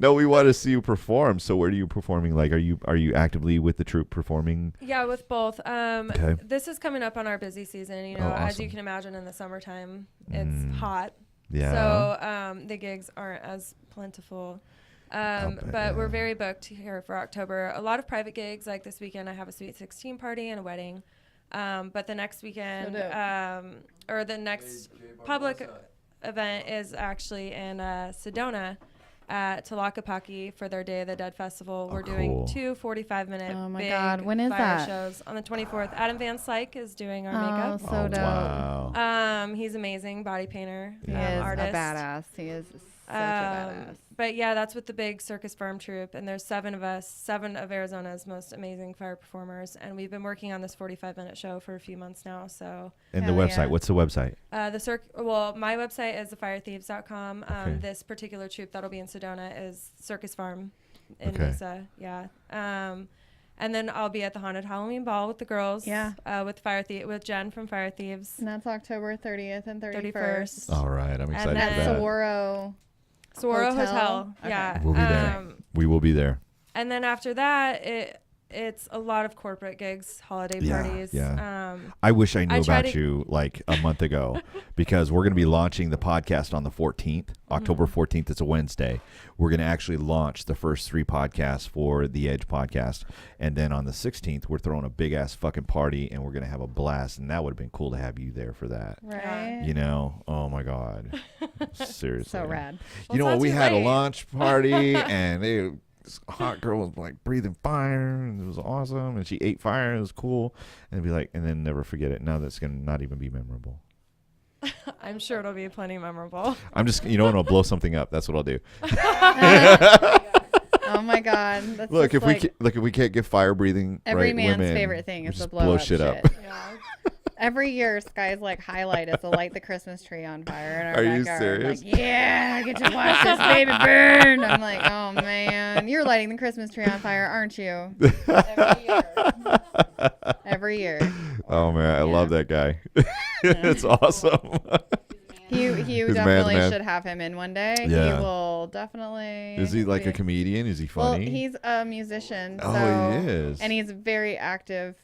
No, we want to see you perform. So where are you performing? Like, are you actively with the troupe performing? Yeah, with both. Okay. This is coming up on our busy season. Oh, As awesome. you can imagine, in the summertime, it's hot. Yeah. So the gigs aren't as plentiful. bet, But yeah. we're very booked here for October. A lot of private gigs. Like this weekend, I have a Sweet 16 party and a wedding. But the next weekend, or the next public event is actually in Sedona at Tlaquepaque for their Day of the Dead festival. We're doing cool. 2 45-minute Oh my big God, when is fire that? shows on the 24th. Adam Van Slyke is doing our Oh, makeup. so dope. Wow. He's amazing, body painter, He is artist. a badass. He is such a badass. But yeah, that's with the big Circus Farm troupe, and there's 7 of us, 7 of Arizona's most amazing fire performers, and we've been working on this 45-minute show for a few months now. So And the Hell website. yeah. What's the website? my website is thefirethieves.com. Okay. This particular troupe that'll be in Sedona is Circus Farm in Okay. Mesa. Yeah. And then I'll be at the Haunted Halloween Ball with the girls. Yeah. With Jen from Fire Thieves. And that's October 30th and 31st. 31st. All right, I'm excited then for At that. Saguaro. Saguaro Hotel? Hotel. Okay. Yeah. We'll be there. We will be there. And then after that, it's a lot of corporate gigs, holiday Yeah, parties. yeah. I wish I knew I try about to- you like a month ago because we're going to be launching the podcast on the 14th. October 14th. It's a Wednesday. We're going to actually launch the first 3 podcasts for the Edge podcast. And then on the 16th, we're throwing a big ass fucking party and we're going to have a blast. And that would have been cool to have you there for that. Right? You know? Oh my God. Seriously. So rad. You know Well, what? it's We not had too a late. launch party and this hot girl was like breathing fire and it was awesome and she ate fire and it was cool and be like and then never forget it. Now that's gonna not even be memorable. I'm sure it'll be plenty memorable. I'm just I'll blow something up. That's what I'll do. Oh my God. That's Look, just if we can't get fire breathing every right man's women, favorite thing we is to just blow up shit up. Yeah. Every year, Sky's like highlight is to light the Christmas tree on fire in our Are you backyard. serious? Like, yeah, I get to watch this baby burn. I'm like, oh man, you're lighting the Christmas tree on fire, aren't you? Every year. Every every year. Oh man, I love that guy. It's awesome. You His definitely man's man. should have him in one day. Yeah. He will definitely. Is he like be- a comedian? Is he Well, funny? he's a musician. Oh, so, he is. And he's very active.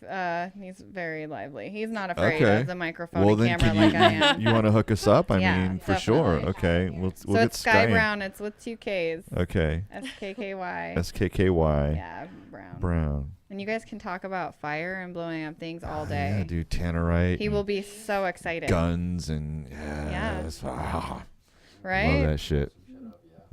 He's very lively. He's not afraid Okay. of the microphone Well, and then camera can like I am. you want to hook us up? I Yeah, mean, for sure. definitely. Okay, we'll So get it's Sky in. Brown. It's with 2 Ks. Okay. SKKY. SKKY. Yeah, Brown. Brown. And you guys can talk about fire and blowing up things all Yeah, day. dude, Tannerite. He will be so excited. Guns and Yeah. love Right? that shit.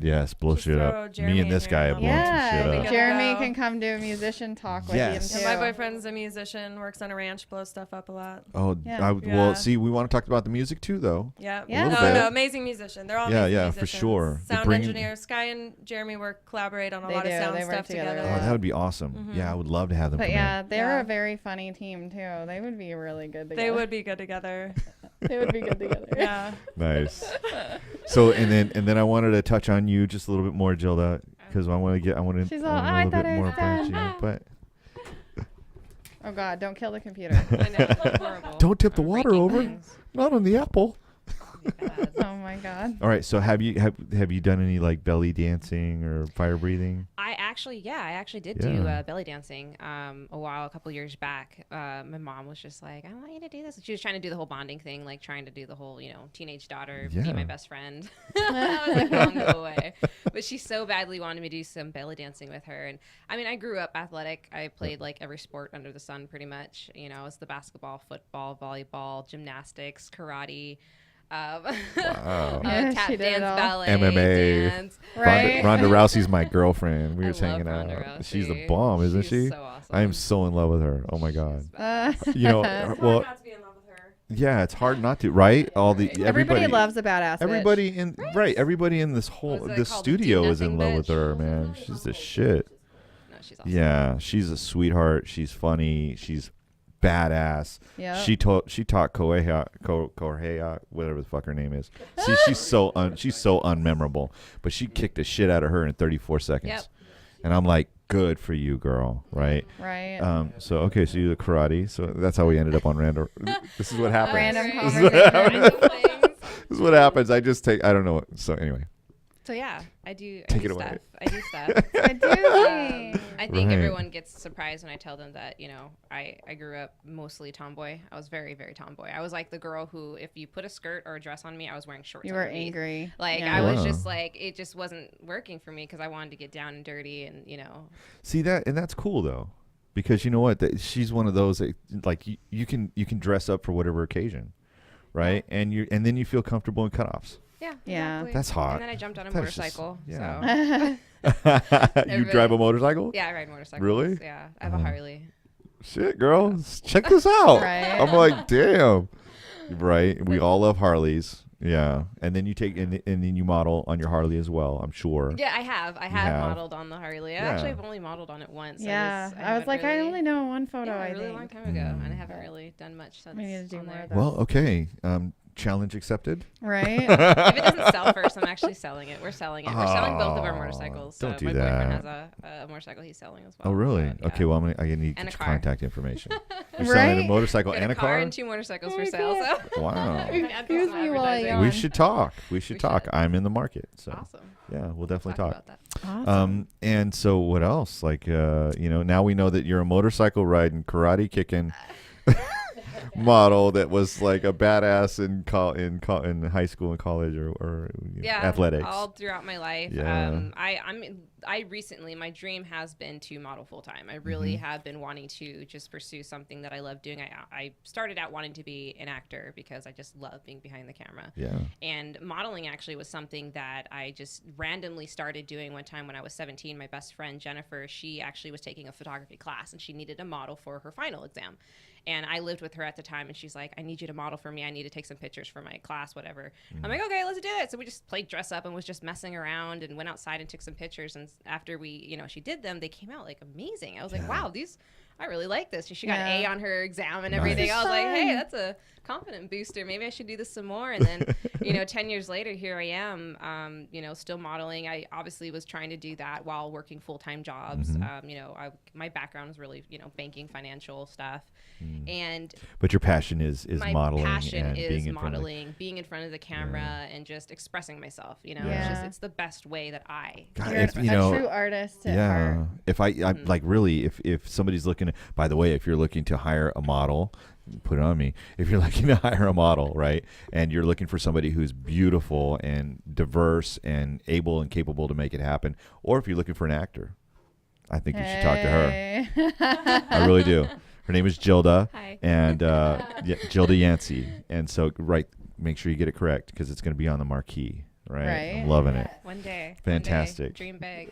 Yes, blow Just shit throw up. Jeremy Me and in this here guy and have blown some Yeah, shit Gotta up. Jeremy go. can come do a musician talk with Yes. him And too. my boyfriend's a musician, works on a ranch, blows stuff up a lot. Oh, Yeah. well, Yeah. see, we want to talk about the music too, though. Yeah. Yeah. little No, bit. amazing musician. They're all Yeah, amazing yeah, for musicians. sure. They Sound bring- engineers. Sky and Jeremy collaborate on a They lot of do. sound They work stuff together together. a Oh, lot. that would be awesome. Yeah, I would love to have them But come yeah, they're Yeah. a very funny team too. They would be really good together. They would be good together. They would be good together. Yeah. in. Nice. So and then I wanted to touch on you just a little bit more, Jilda, because I want to She's know all, a "I little thought bit I more was about you. done." But Oh God, don't kill the computer. I know, it's horrible. don't tip the I'm water breaking over. things. Not on the apple. God. Oh my God. All right. So have you done any like belly dancing or fire breathing? I actually did Yeah. do belly dancing a couple years back. My mom was just like, I want you to do this. She was trying to do the whole bonding thing, like trying to do the whole, teenage daughter, Yeah. be my best friend. I was like, Mom, go away. But she so badly wanted me to do some belly dancing with her. And I mean, I grew up athletic. I played like every sport under the sun pretty much. I was the basketball, football, volleyball, gymnastics, karate. Wow. Yeah, Tap she did it dance, all. ballet, MMA. dance. Right? Ronda Rousey's my girlfriend. We I were just hanging love out. Ronda She's the Rousey. bomb, isn't She's she? so awesome. I am so in love with her. Oh my god. Uh, Well, Not to be in love with her. yeah, it's hard not to, right? All the everybody loves a badass bitch. everybody in this whole What's it this called? studio Do is in nothing love with bitch? her, man. She's the shit. No, she's awesome. Yeah, she's a sweetheart. She's funny. She's badass. Yep. She taught Correa, whatever the fuck her name is. See, she's so unmemorable, but she kicked the shit out of her in 34 seconds. Yep. And I'm like, good for you, girl. Right. Right. So okay, so you do karate. So that's how we ended up on random. This is what happens. Random Right. conversation. This is what happens. I don't know. So anyway, So yeah, I do. Take I it do away. stuff. I do stuff. I do. I think Right. everyone gets surprised when I tell them that I grew up mostly tomboy. I was very, very tomboy. I was like the girl who, if you put a skirt or a dress on me, I was wearing shorts. You were underneath. angry. Like Yeah. I was Wow. just like, it just wasn't working for me because I wanted to get down and dirty and see that, and that's cool though, because you know what? She's one of those that, like you can dress up for whatever occasion, right? And then you feel comfortable in cutoffs. Yeah. Yeah. Exactly. That's hot. And then I jumped on a That's just- motorcycle. yeah. So You drive a motorcycle? yeah, I ride motorcycles. Really? Yeah, I have a Harley. Shit, girl, check this out. Right. I'm like, damn. Right. We all love Harleys. Yeah. And then you take and then you model on your Harley as well, I'm sure. Yeah, I have. I have. have modeled on the Harley. I Yeah. actually have only modeled on it once. Yeah. I was haven't like, I really- only know one photo. Yeah, I a really think. long time ago, and I haven't really done much since. We need to do on more there. of that. Well, okay. Challenge accepted. Right. If it doesn't sell first, I'm actually selling it. We're selling it. We're selling both of our Oh, motorcycles. don't do my that. boyfriend has a motorcycle he's selling as well. Oh, really? So, yeah. Okay. Well, I need And to a car. contact information. You're selling a Right? motorcycle Got and a car. and 2 motorcycles for Oh, sale. yeah. So Wow. Excuse me while I yawn. We should talk. We should talk. should. I'm in the market. So awesome. yeah, we'll definitely Talk talk. about that. Awesome. And so what else? Like, now we know that you're a motorcycle riding, karate kicking model that was like a badass in high school and college or Yeah, athletics. all throughout my life. Yeah. I recently, my dream has been to model full time. I really Mm-hmm. have been wanting to just pursue something that I love doing. I started out wanting to be an actor because I just love being behind the camera. Yeah. And modeling actually was something that I just randomly started doing one time when I was 17. My best friend, Jennifer, she actually was taking a photography class and she needed a model for her final exam. And I lived with her at the time and she's like, I need you to model for me. I need to take some pictures for my class, whatever. I'm like, okay, let's do it. So we just played dress up and was just messing around and went outside and took some pictures. And after she did them, they came out like amazing. I was like, wow, I really like this. She got an A on her exam and everything. Nice. I was like, hey, Fun. that's a confident booster. Maybe I should do this some more. And then 10 years later, here I am, still modeling. I obviously was trying to do that while working full-time jobs. My background is really, banking, financial stuff. But your passion is my modeling. passion and is being in modeling, being in front of the camera and just expressing myself. It's the best way that I God, You're if, a true artist at heart. If I'm like really, if somebody's looking, by the way, if you're looking to hire a model, put it on me. If you're looking to hire a model, right, and you're looking for somebody who's beautiful and diverse and able and capable to make it happen, or if you're looking for an actor, I think you should talk to her. I really do. Her name is Jilda. Hi. And Jilda Yancy. And so, make sure you get it correct because it's going to be on the marquee. Right? I'm loving it. One day. Fantastic. Dream big.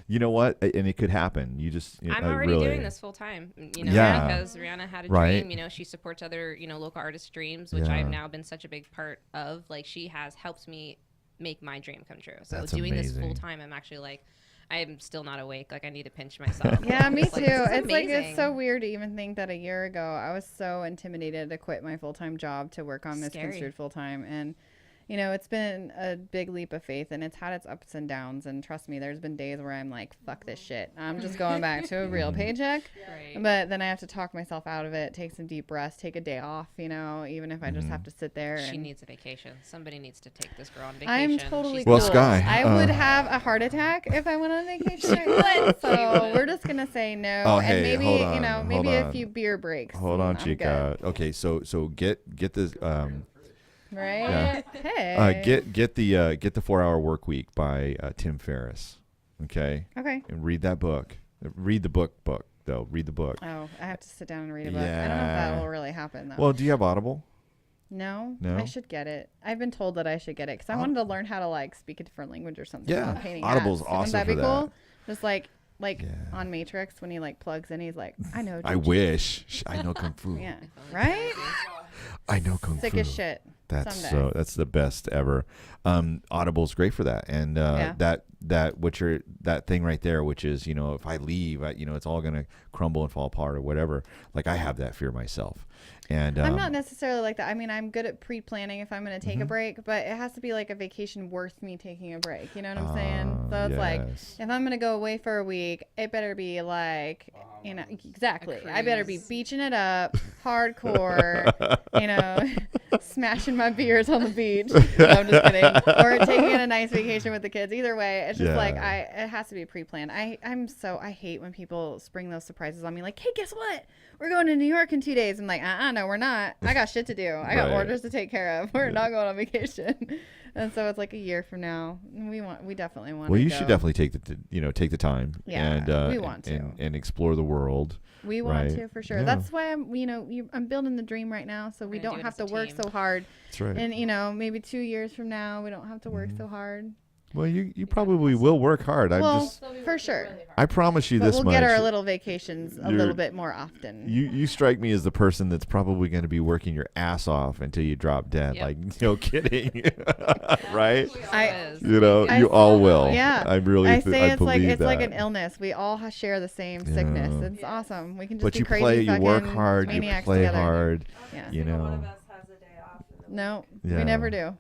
You know what? And it could happen. You just, I'm already really doing this full time, Yeah. because Reanna had a Right. dream. She supports other, local artist dreams, which I've now been such a big part of. Like, she has helped me make my dream come true. So That's doing amazing. this full time, I'm actually like, I'm still not awake. Like, I need to pinch myself. Yeah, me It's too. like, this is It's like, it's amazing. so weird to even think that a year ago I was so intimidated to quit my full-time job to work on Scary. Missconstrued full-time. And, it's been a big leap of faith and it's had its ups and downs. And trust me, there's been days where I'm like, fuck this shit. I'm just going back to a real paycheck. Right. But then I have to talk myself out of it, take some deep breaths, take a day off, even if I just have to sit there. She and needs a vacation. Somebody needs to take this girl on vacation. I'm totally She's cool. Well, Sky, I would have a heart attack if I went on vacation. I would. So we're just gonna say no. Oh, and hey, maybe hold on, maybe hold a on. few beer breaks. Hold on, and I'm Chica. Okay, so get this. good. Right? Yeah. Hey. Get the 4-Hour Work Week by Tim Ferriss. Okay, Okay. and read that book. Read the book though. Read the book. Oh, I have to sit down and read a book. I don't know if that Yeah. will really happen though. Well, do you have Audible? no, No? I should get it. I've been told that I should get it because I wanted to learn how to speak a different language or something. Yeah. while painting Audible's hats. awesome Wouldn't that for be cool? that. Just like on Matrix when he plugs in, he's like, I know. I jujitsu." wish. I know Kung Fu. Yeah. Right? I know Kung Sick Fu. as shit. Someday. That's the best ever. Audible's great for that, and that thing right there, which is if I leave, it's all gonna crumble and fall apart or whatever. Like I have that fear myself, and I'm not necessarily like that. I mean, I'm good at pre-planning if I'm going to take a break, but it has to be like a vacation worth me taking a break. You know what I'm saying? So it's like, yes. if I'm going to go away for a week, it better be like, exactly. I better be beaching it up, hardcore, smashing my beers on the beach. No, I'm just kidding. Or taking a nice vacation with the kids. Either way, it's just it has to be pre-planned. I hate when people spring those surprises on me. Like, hey, guess what? We're going to New York in 2 days. I'm like, no, we're not. I got shit to do. I got Right. orders to take care of. We're not going on vacation. And so it's like a year from now. We definitely want to Well, you go. should definitely take the time. Yeah, and we want to. and explore the world. We want right? to for sure. Yeah. That's why I'm building the dream right now, so we gonna don't do it have as to a work team. so hard. That's right. And maybe 2 years from now, we don't have to work so hard. Well, you probably will work hard. For sure. I promise you But this we'll much. get our little vacations a You're- little bit more often. You strike me as the person that's probably going to be working your ass off until you drop dead. Yep. Like, no kidding. Right? I You all will. Yeah. I really I say it's like believe it's like that. an illness. We all share the same sickness. Yeah. It's awesome. We can just But be you crazy you work fucking hard, you maniacs play together. hard, Yeah. you One know. of us has a day off. No, Yeah. we never do.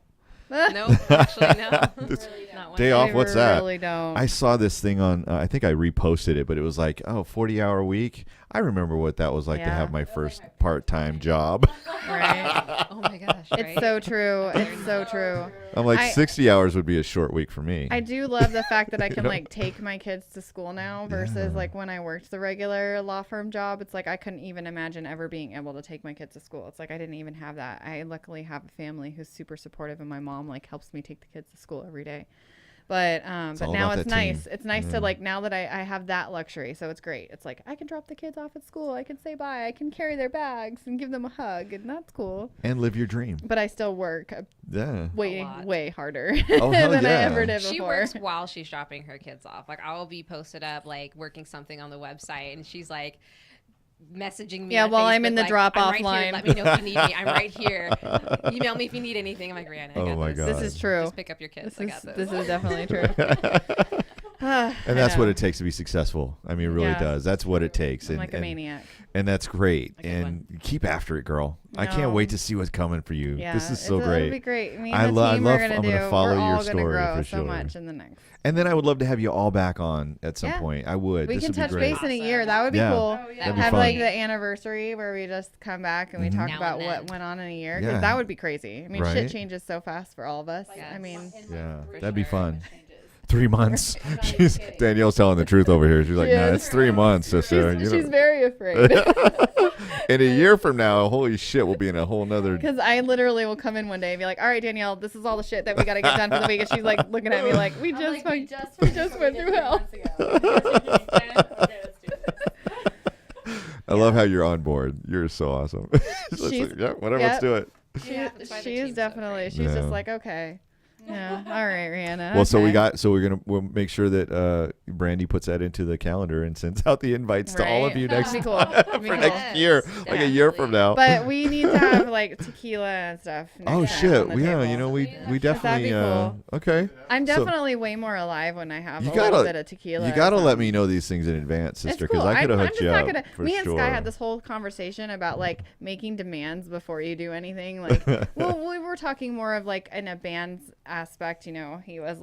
No, actually, no. Not one Day off, We what's that? really don't. I saw this thing on, I think I reposted it, but it was like, 40-hour week. I remember what that was like to Yeah. have my first part-time job. Right? Oh my gosh. It's right? so true. It's so true. I'm like, I- 60 hours would be a short week for me. I do love the fact that I can take my kids to school now versus Yeah. like when I worked the regular law firm job. It's like I couldn't even imagine ever being able to take my kids to school. It's like I didn't even have that. I luckily have a family who's super supportive, and my mom helps me take the kids to school every day. But all now about it's that team. nice. It's nice to now that I have that luxury. So it's great. It's like I can drop the kids off at school. I can say bye. I can carry their bags and give them a hug, and that's cool. And live your dream. But I still work Yeah. way harder Oh, hell than I yeah. ever did before. She works while she's dropping her kids off. Like, I'll be posted up, working something on the website, and she's messaging me. Yeah, on while I'm Facebook, in the drop-off I'm right line. Here. Let me know if you need me. I'm right here. Email me if you need anything. I'm like, Rianna, I Oh got my this. God. This is true. Just pick up your kids. I got this. This is definitely true. And that's what it takes to be successful. I mean, it really does. That's what it takes. I'm like a maniac. And that's great. And keep after it, girl. I can't wait to see what's coming for you. Yeah, this is so great. It'll be great. Me and the team are going to follow we're your all story grow for so sure. much in the next. And then I would love to have you all back on at some point. I would. We this can would be touch great. base in a year. That would be cool. That'd be Have fun. like the anniversary where we just come back and we talk Now about and what then. went on in a year. 'Cause Yeah. that would be crazy. I mean, Right? shit changes so fast for all of us. Yes. I mean, Yeah, that'd be fun. 3 months. Danielle's telling the truth over here. She's like, nah, it's 3 months, sister. she's very afraid. In a year from now, holy shit, we'll be in a whole nother. Because I literally will come in one day and be like, all right, Danielle, this is all the shit that we got to get done for the week. And she's like looking at me like, we just went through hell. I love how you're on board. You're so awesome. She's like, yeah, whatever, let's do it. She is definitely. She's just like, okay. Yeah. All right, Rihanna. Well, so okay. we'll make sure that Brandy puts that into the calendar and sends out the invites to all of you next That'd be cool. That'd be for cool. next year, like a year from now. But we need to have like tequila and stuff. next Oh time shit! on the Yeah, table. you know we That'd definitely be cool. okay. I'm So- definitely way more alive when I have You a little gotta- bit of tequila. You or got to let something. me know these things in advance, sister, It's cool. because I could have I'm hooked just you not up gonna. for Me and sure. Sky had this whole conversation about like making demands before you do anything. Like, well, we were talking more of like in a band's aspect. You know, he was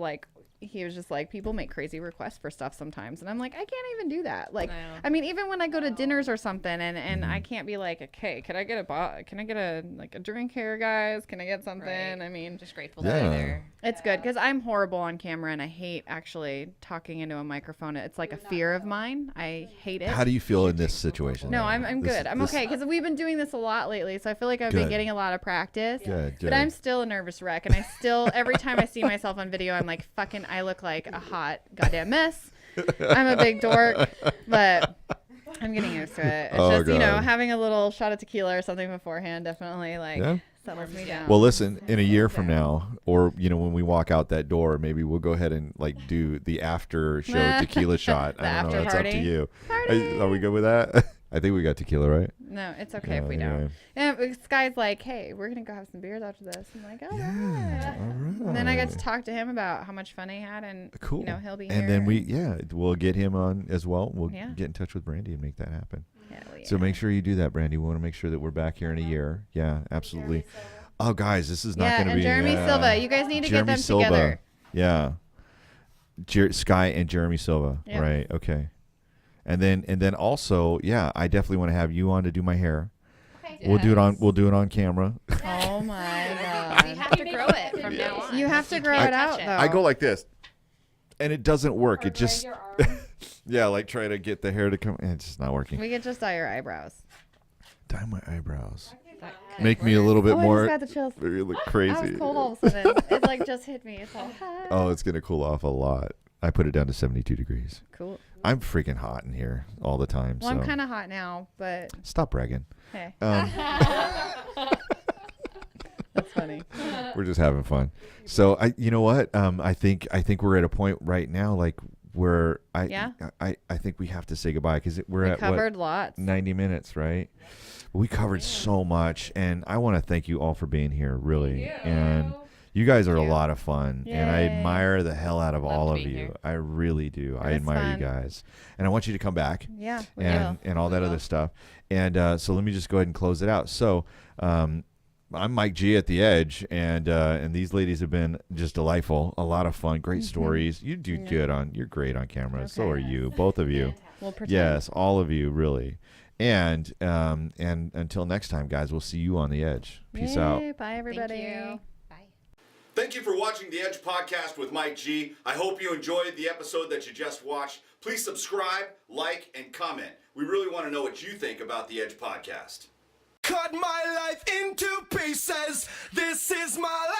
just like, people make crazy requests for stuff sometimes, and I'm like, I can't even do that. Like, I mean, even when I go to dinners or something, and I can't be like, okay, can I get a drink here, guys? Can I get something? Right. I mean, Just grateful Yeah. to be there. it's good because I'm horrible on camera, and I hate actually talking into a microphone. It's like a fear of mine. I hate it. How do you feel in this situation? No, though? I'm This- good. I'm this- okay because we've been doing this a lot lately, so I feel like I've Good. been getting a lot of practice. Good, But I'm still a nervous wreck, and I still every time I see myself on video, I'm like, fucking, I look like a hot goddamn mess. I'm a big dork, but I'm getting used to it. It's Oh, just, you know, God. having a little shot of tequila or something beforehand definitely settles me down. Well, listen, in a year from now, or when we walk out that door, maybe we'll go ahead and like do the after show tequila shot. The I don't know. after That's up to party. you. Party. Are we good with that? I think we got tequila, right? No, it's okay if we don't. And Sky's like, hey, we're going to go have some beers after this. I'm like, all right. All right. And then I got to talk to him about how much fun he had, and Cool. he'll be and here. then we'll get him on as well. We'll Yeah. get in touch with Brandy and make that happen. Hell yeah. So make sure you do that, Brandy. We want to make sure that we're back here in a year. Yeah, absolutely. Oh, guys, this is not going to and be. Jeremy Silva. You guys need to Jeremy get them Silva. together. Yeah. Sky and Jeremy Silva. Yep. Right. Okay. And then also, yeah, I definitely want to have you on to do my hair. Okay. We'll do it on camera. Oh my We god. have to grow it from now on. You have to grow can't it out touch though. I go like this, and it doesn't work. Or It just drag your arm. yeah, like try to get the hair to come, and it's just not working. We could just dye your eyebrows. Dye my eyebrows. That could Make me a work. little bit I more. just got the chills. You look I crazy. was cold all of a sudden. It like just hit me. It's all hot. Oh, it's gonna cool off a lot. I put it down to 72 degrees. Cool. I'm freaking hot in here all the time. Well, so I'm kind of hot now, but stop bragging. hey, Um, that's funny. we're just having fun. So you know what? I think we're at a point right now, like where I think we have to say goodbye because we're We at covered lots. 90 minutes, right? We covered so much, and I want to thank you all for being here, really. And you guys are a lot of fun, and I Yay. admire the hell out of Love all to of be you. here. I really do. I It's admire fun. you guys, and I want you to come back Yeah. we and all that other stuff. And so let me just go ahead and close it out. So I'm Mike G at the Edge, and these ladies have been just delightful, a lot of fun, great stories. You do good you're great on camera. So are you, both of you. We'll pretend. Yes, all of you, really. And until next time, guys, we'll see you on the Edge. Peace out. Yay, bye everybody. Thank you. Bye. Thank you for watching The Edge Podcast with Mike G. I hope you enjoyed the episode that you just watched. Please subscribe, like, and comment. We really want to know what you think about The Edge Podcast. Cut my life into pieces. This is my life.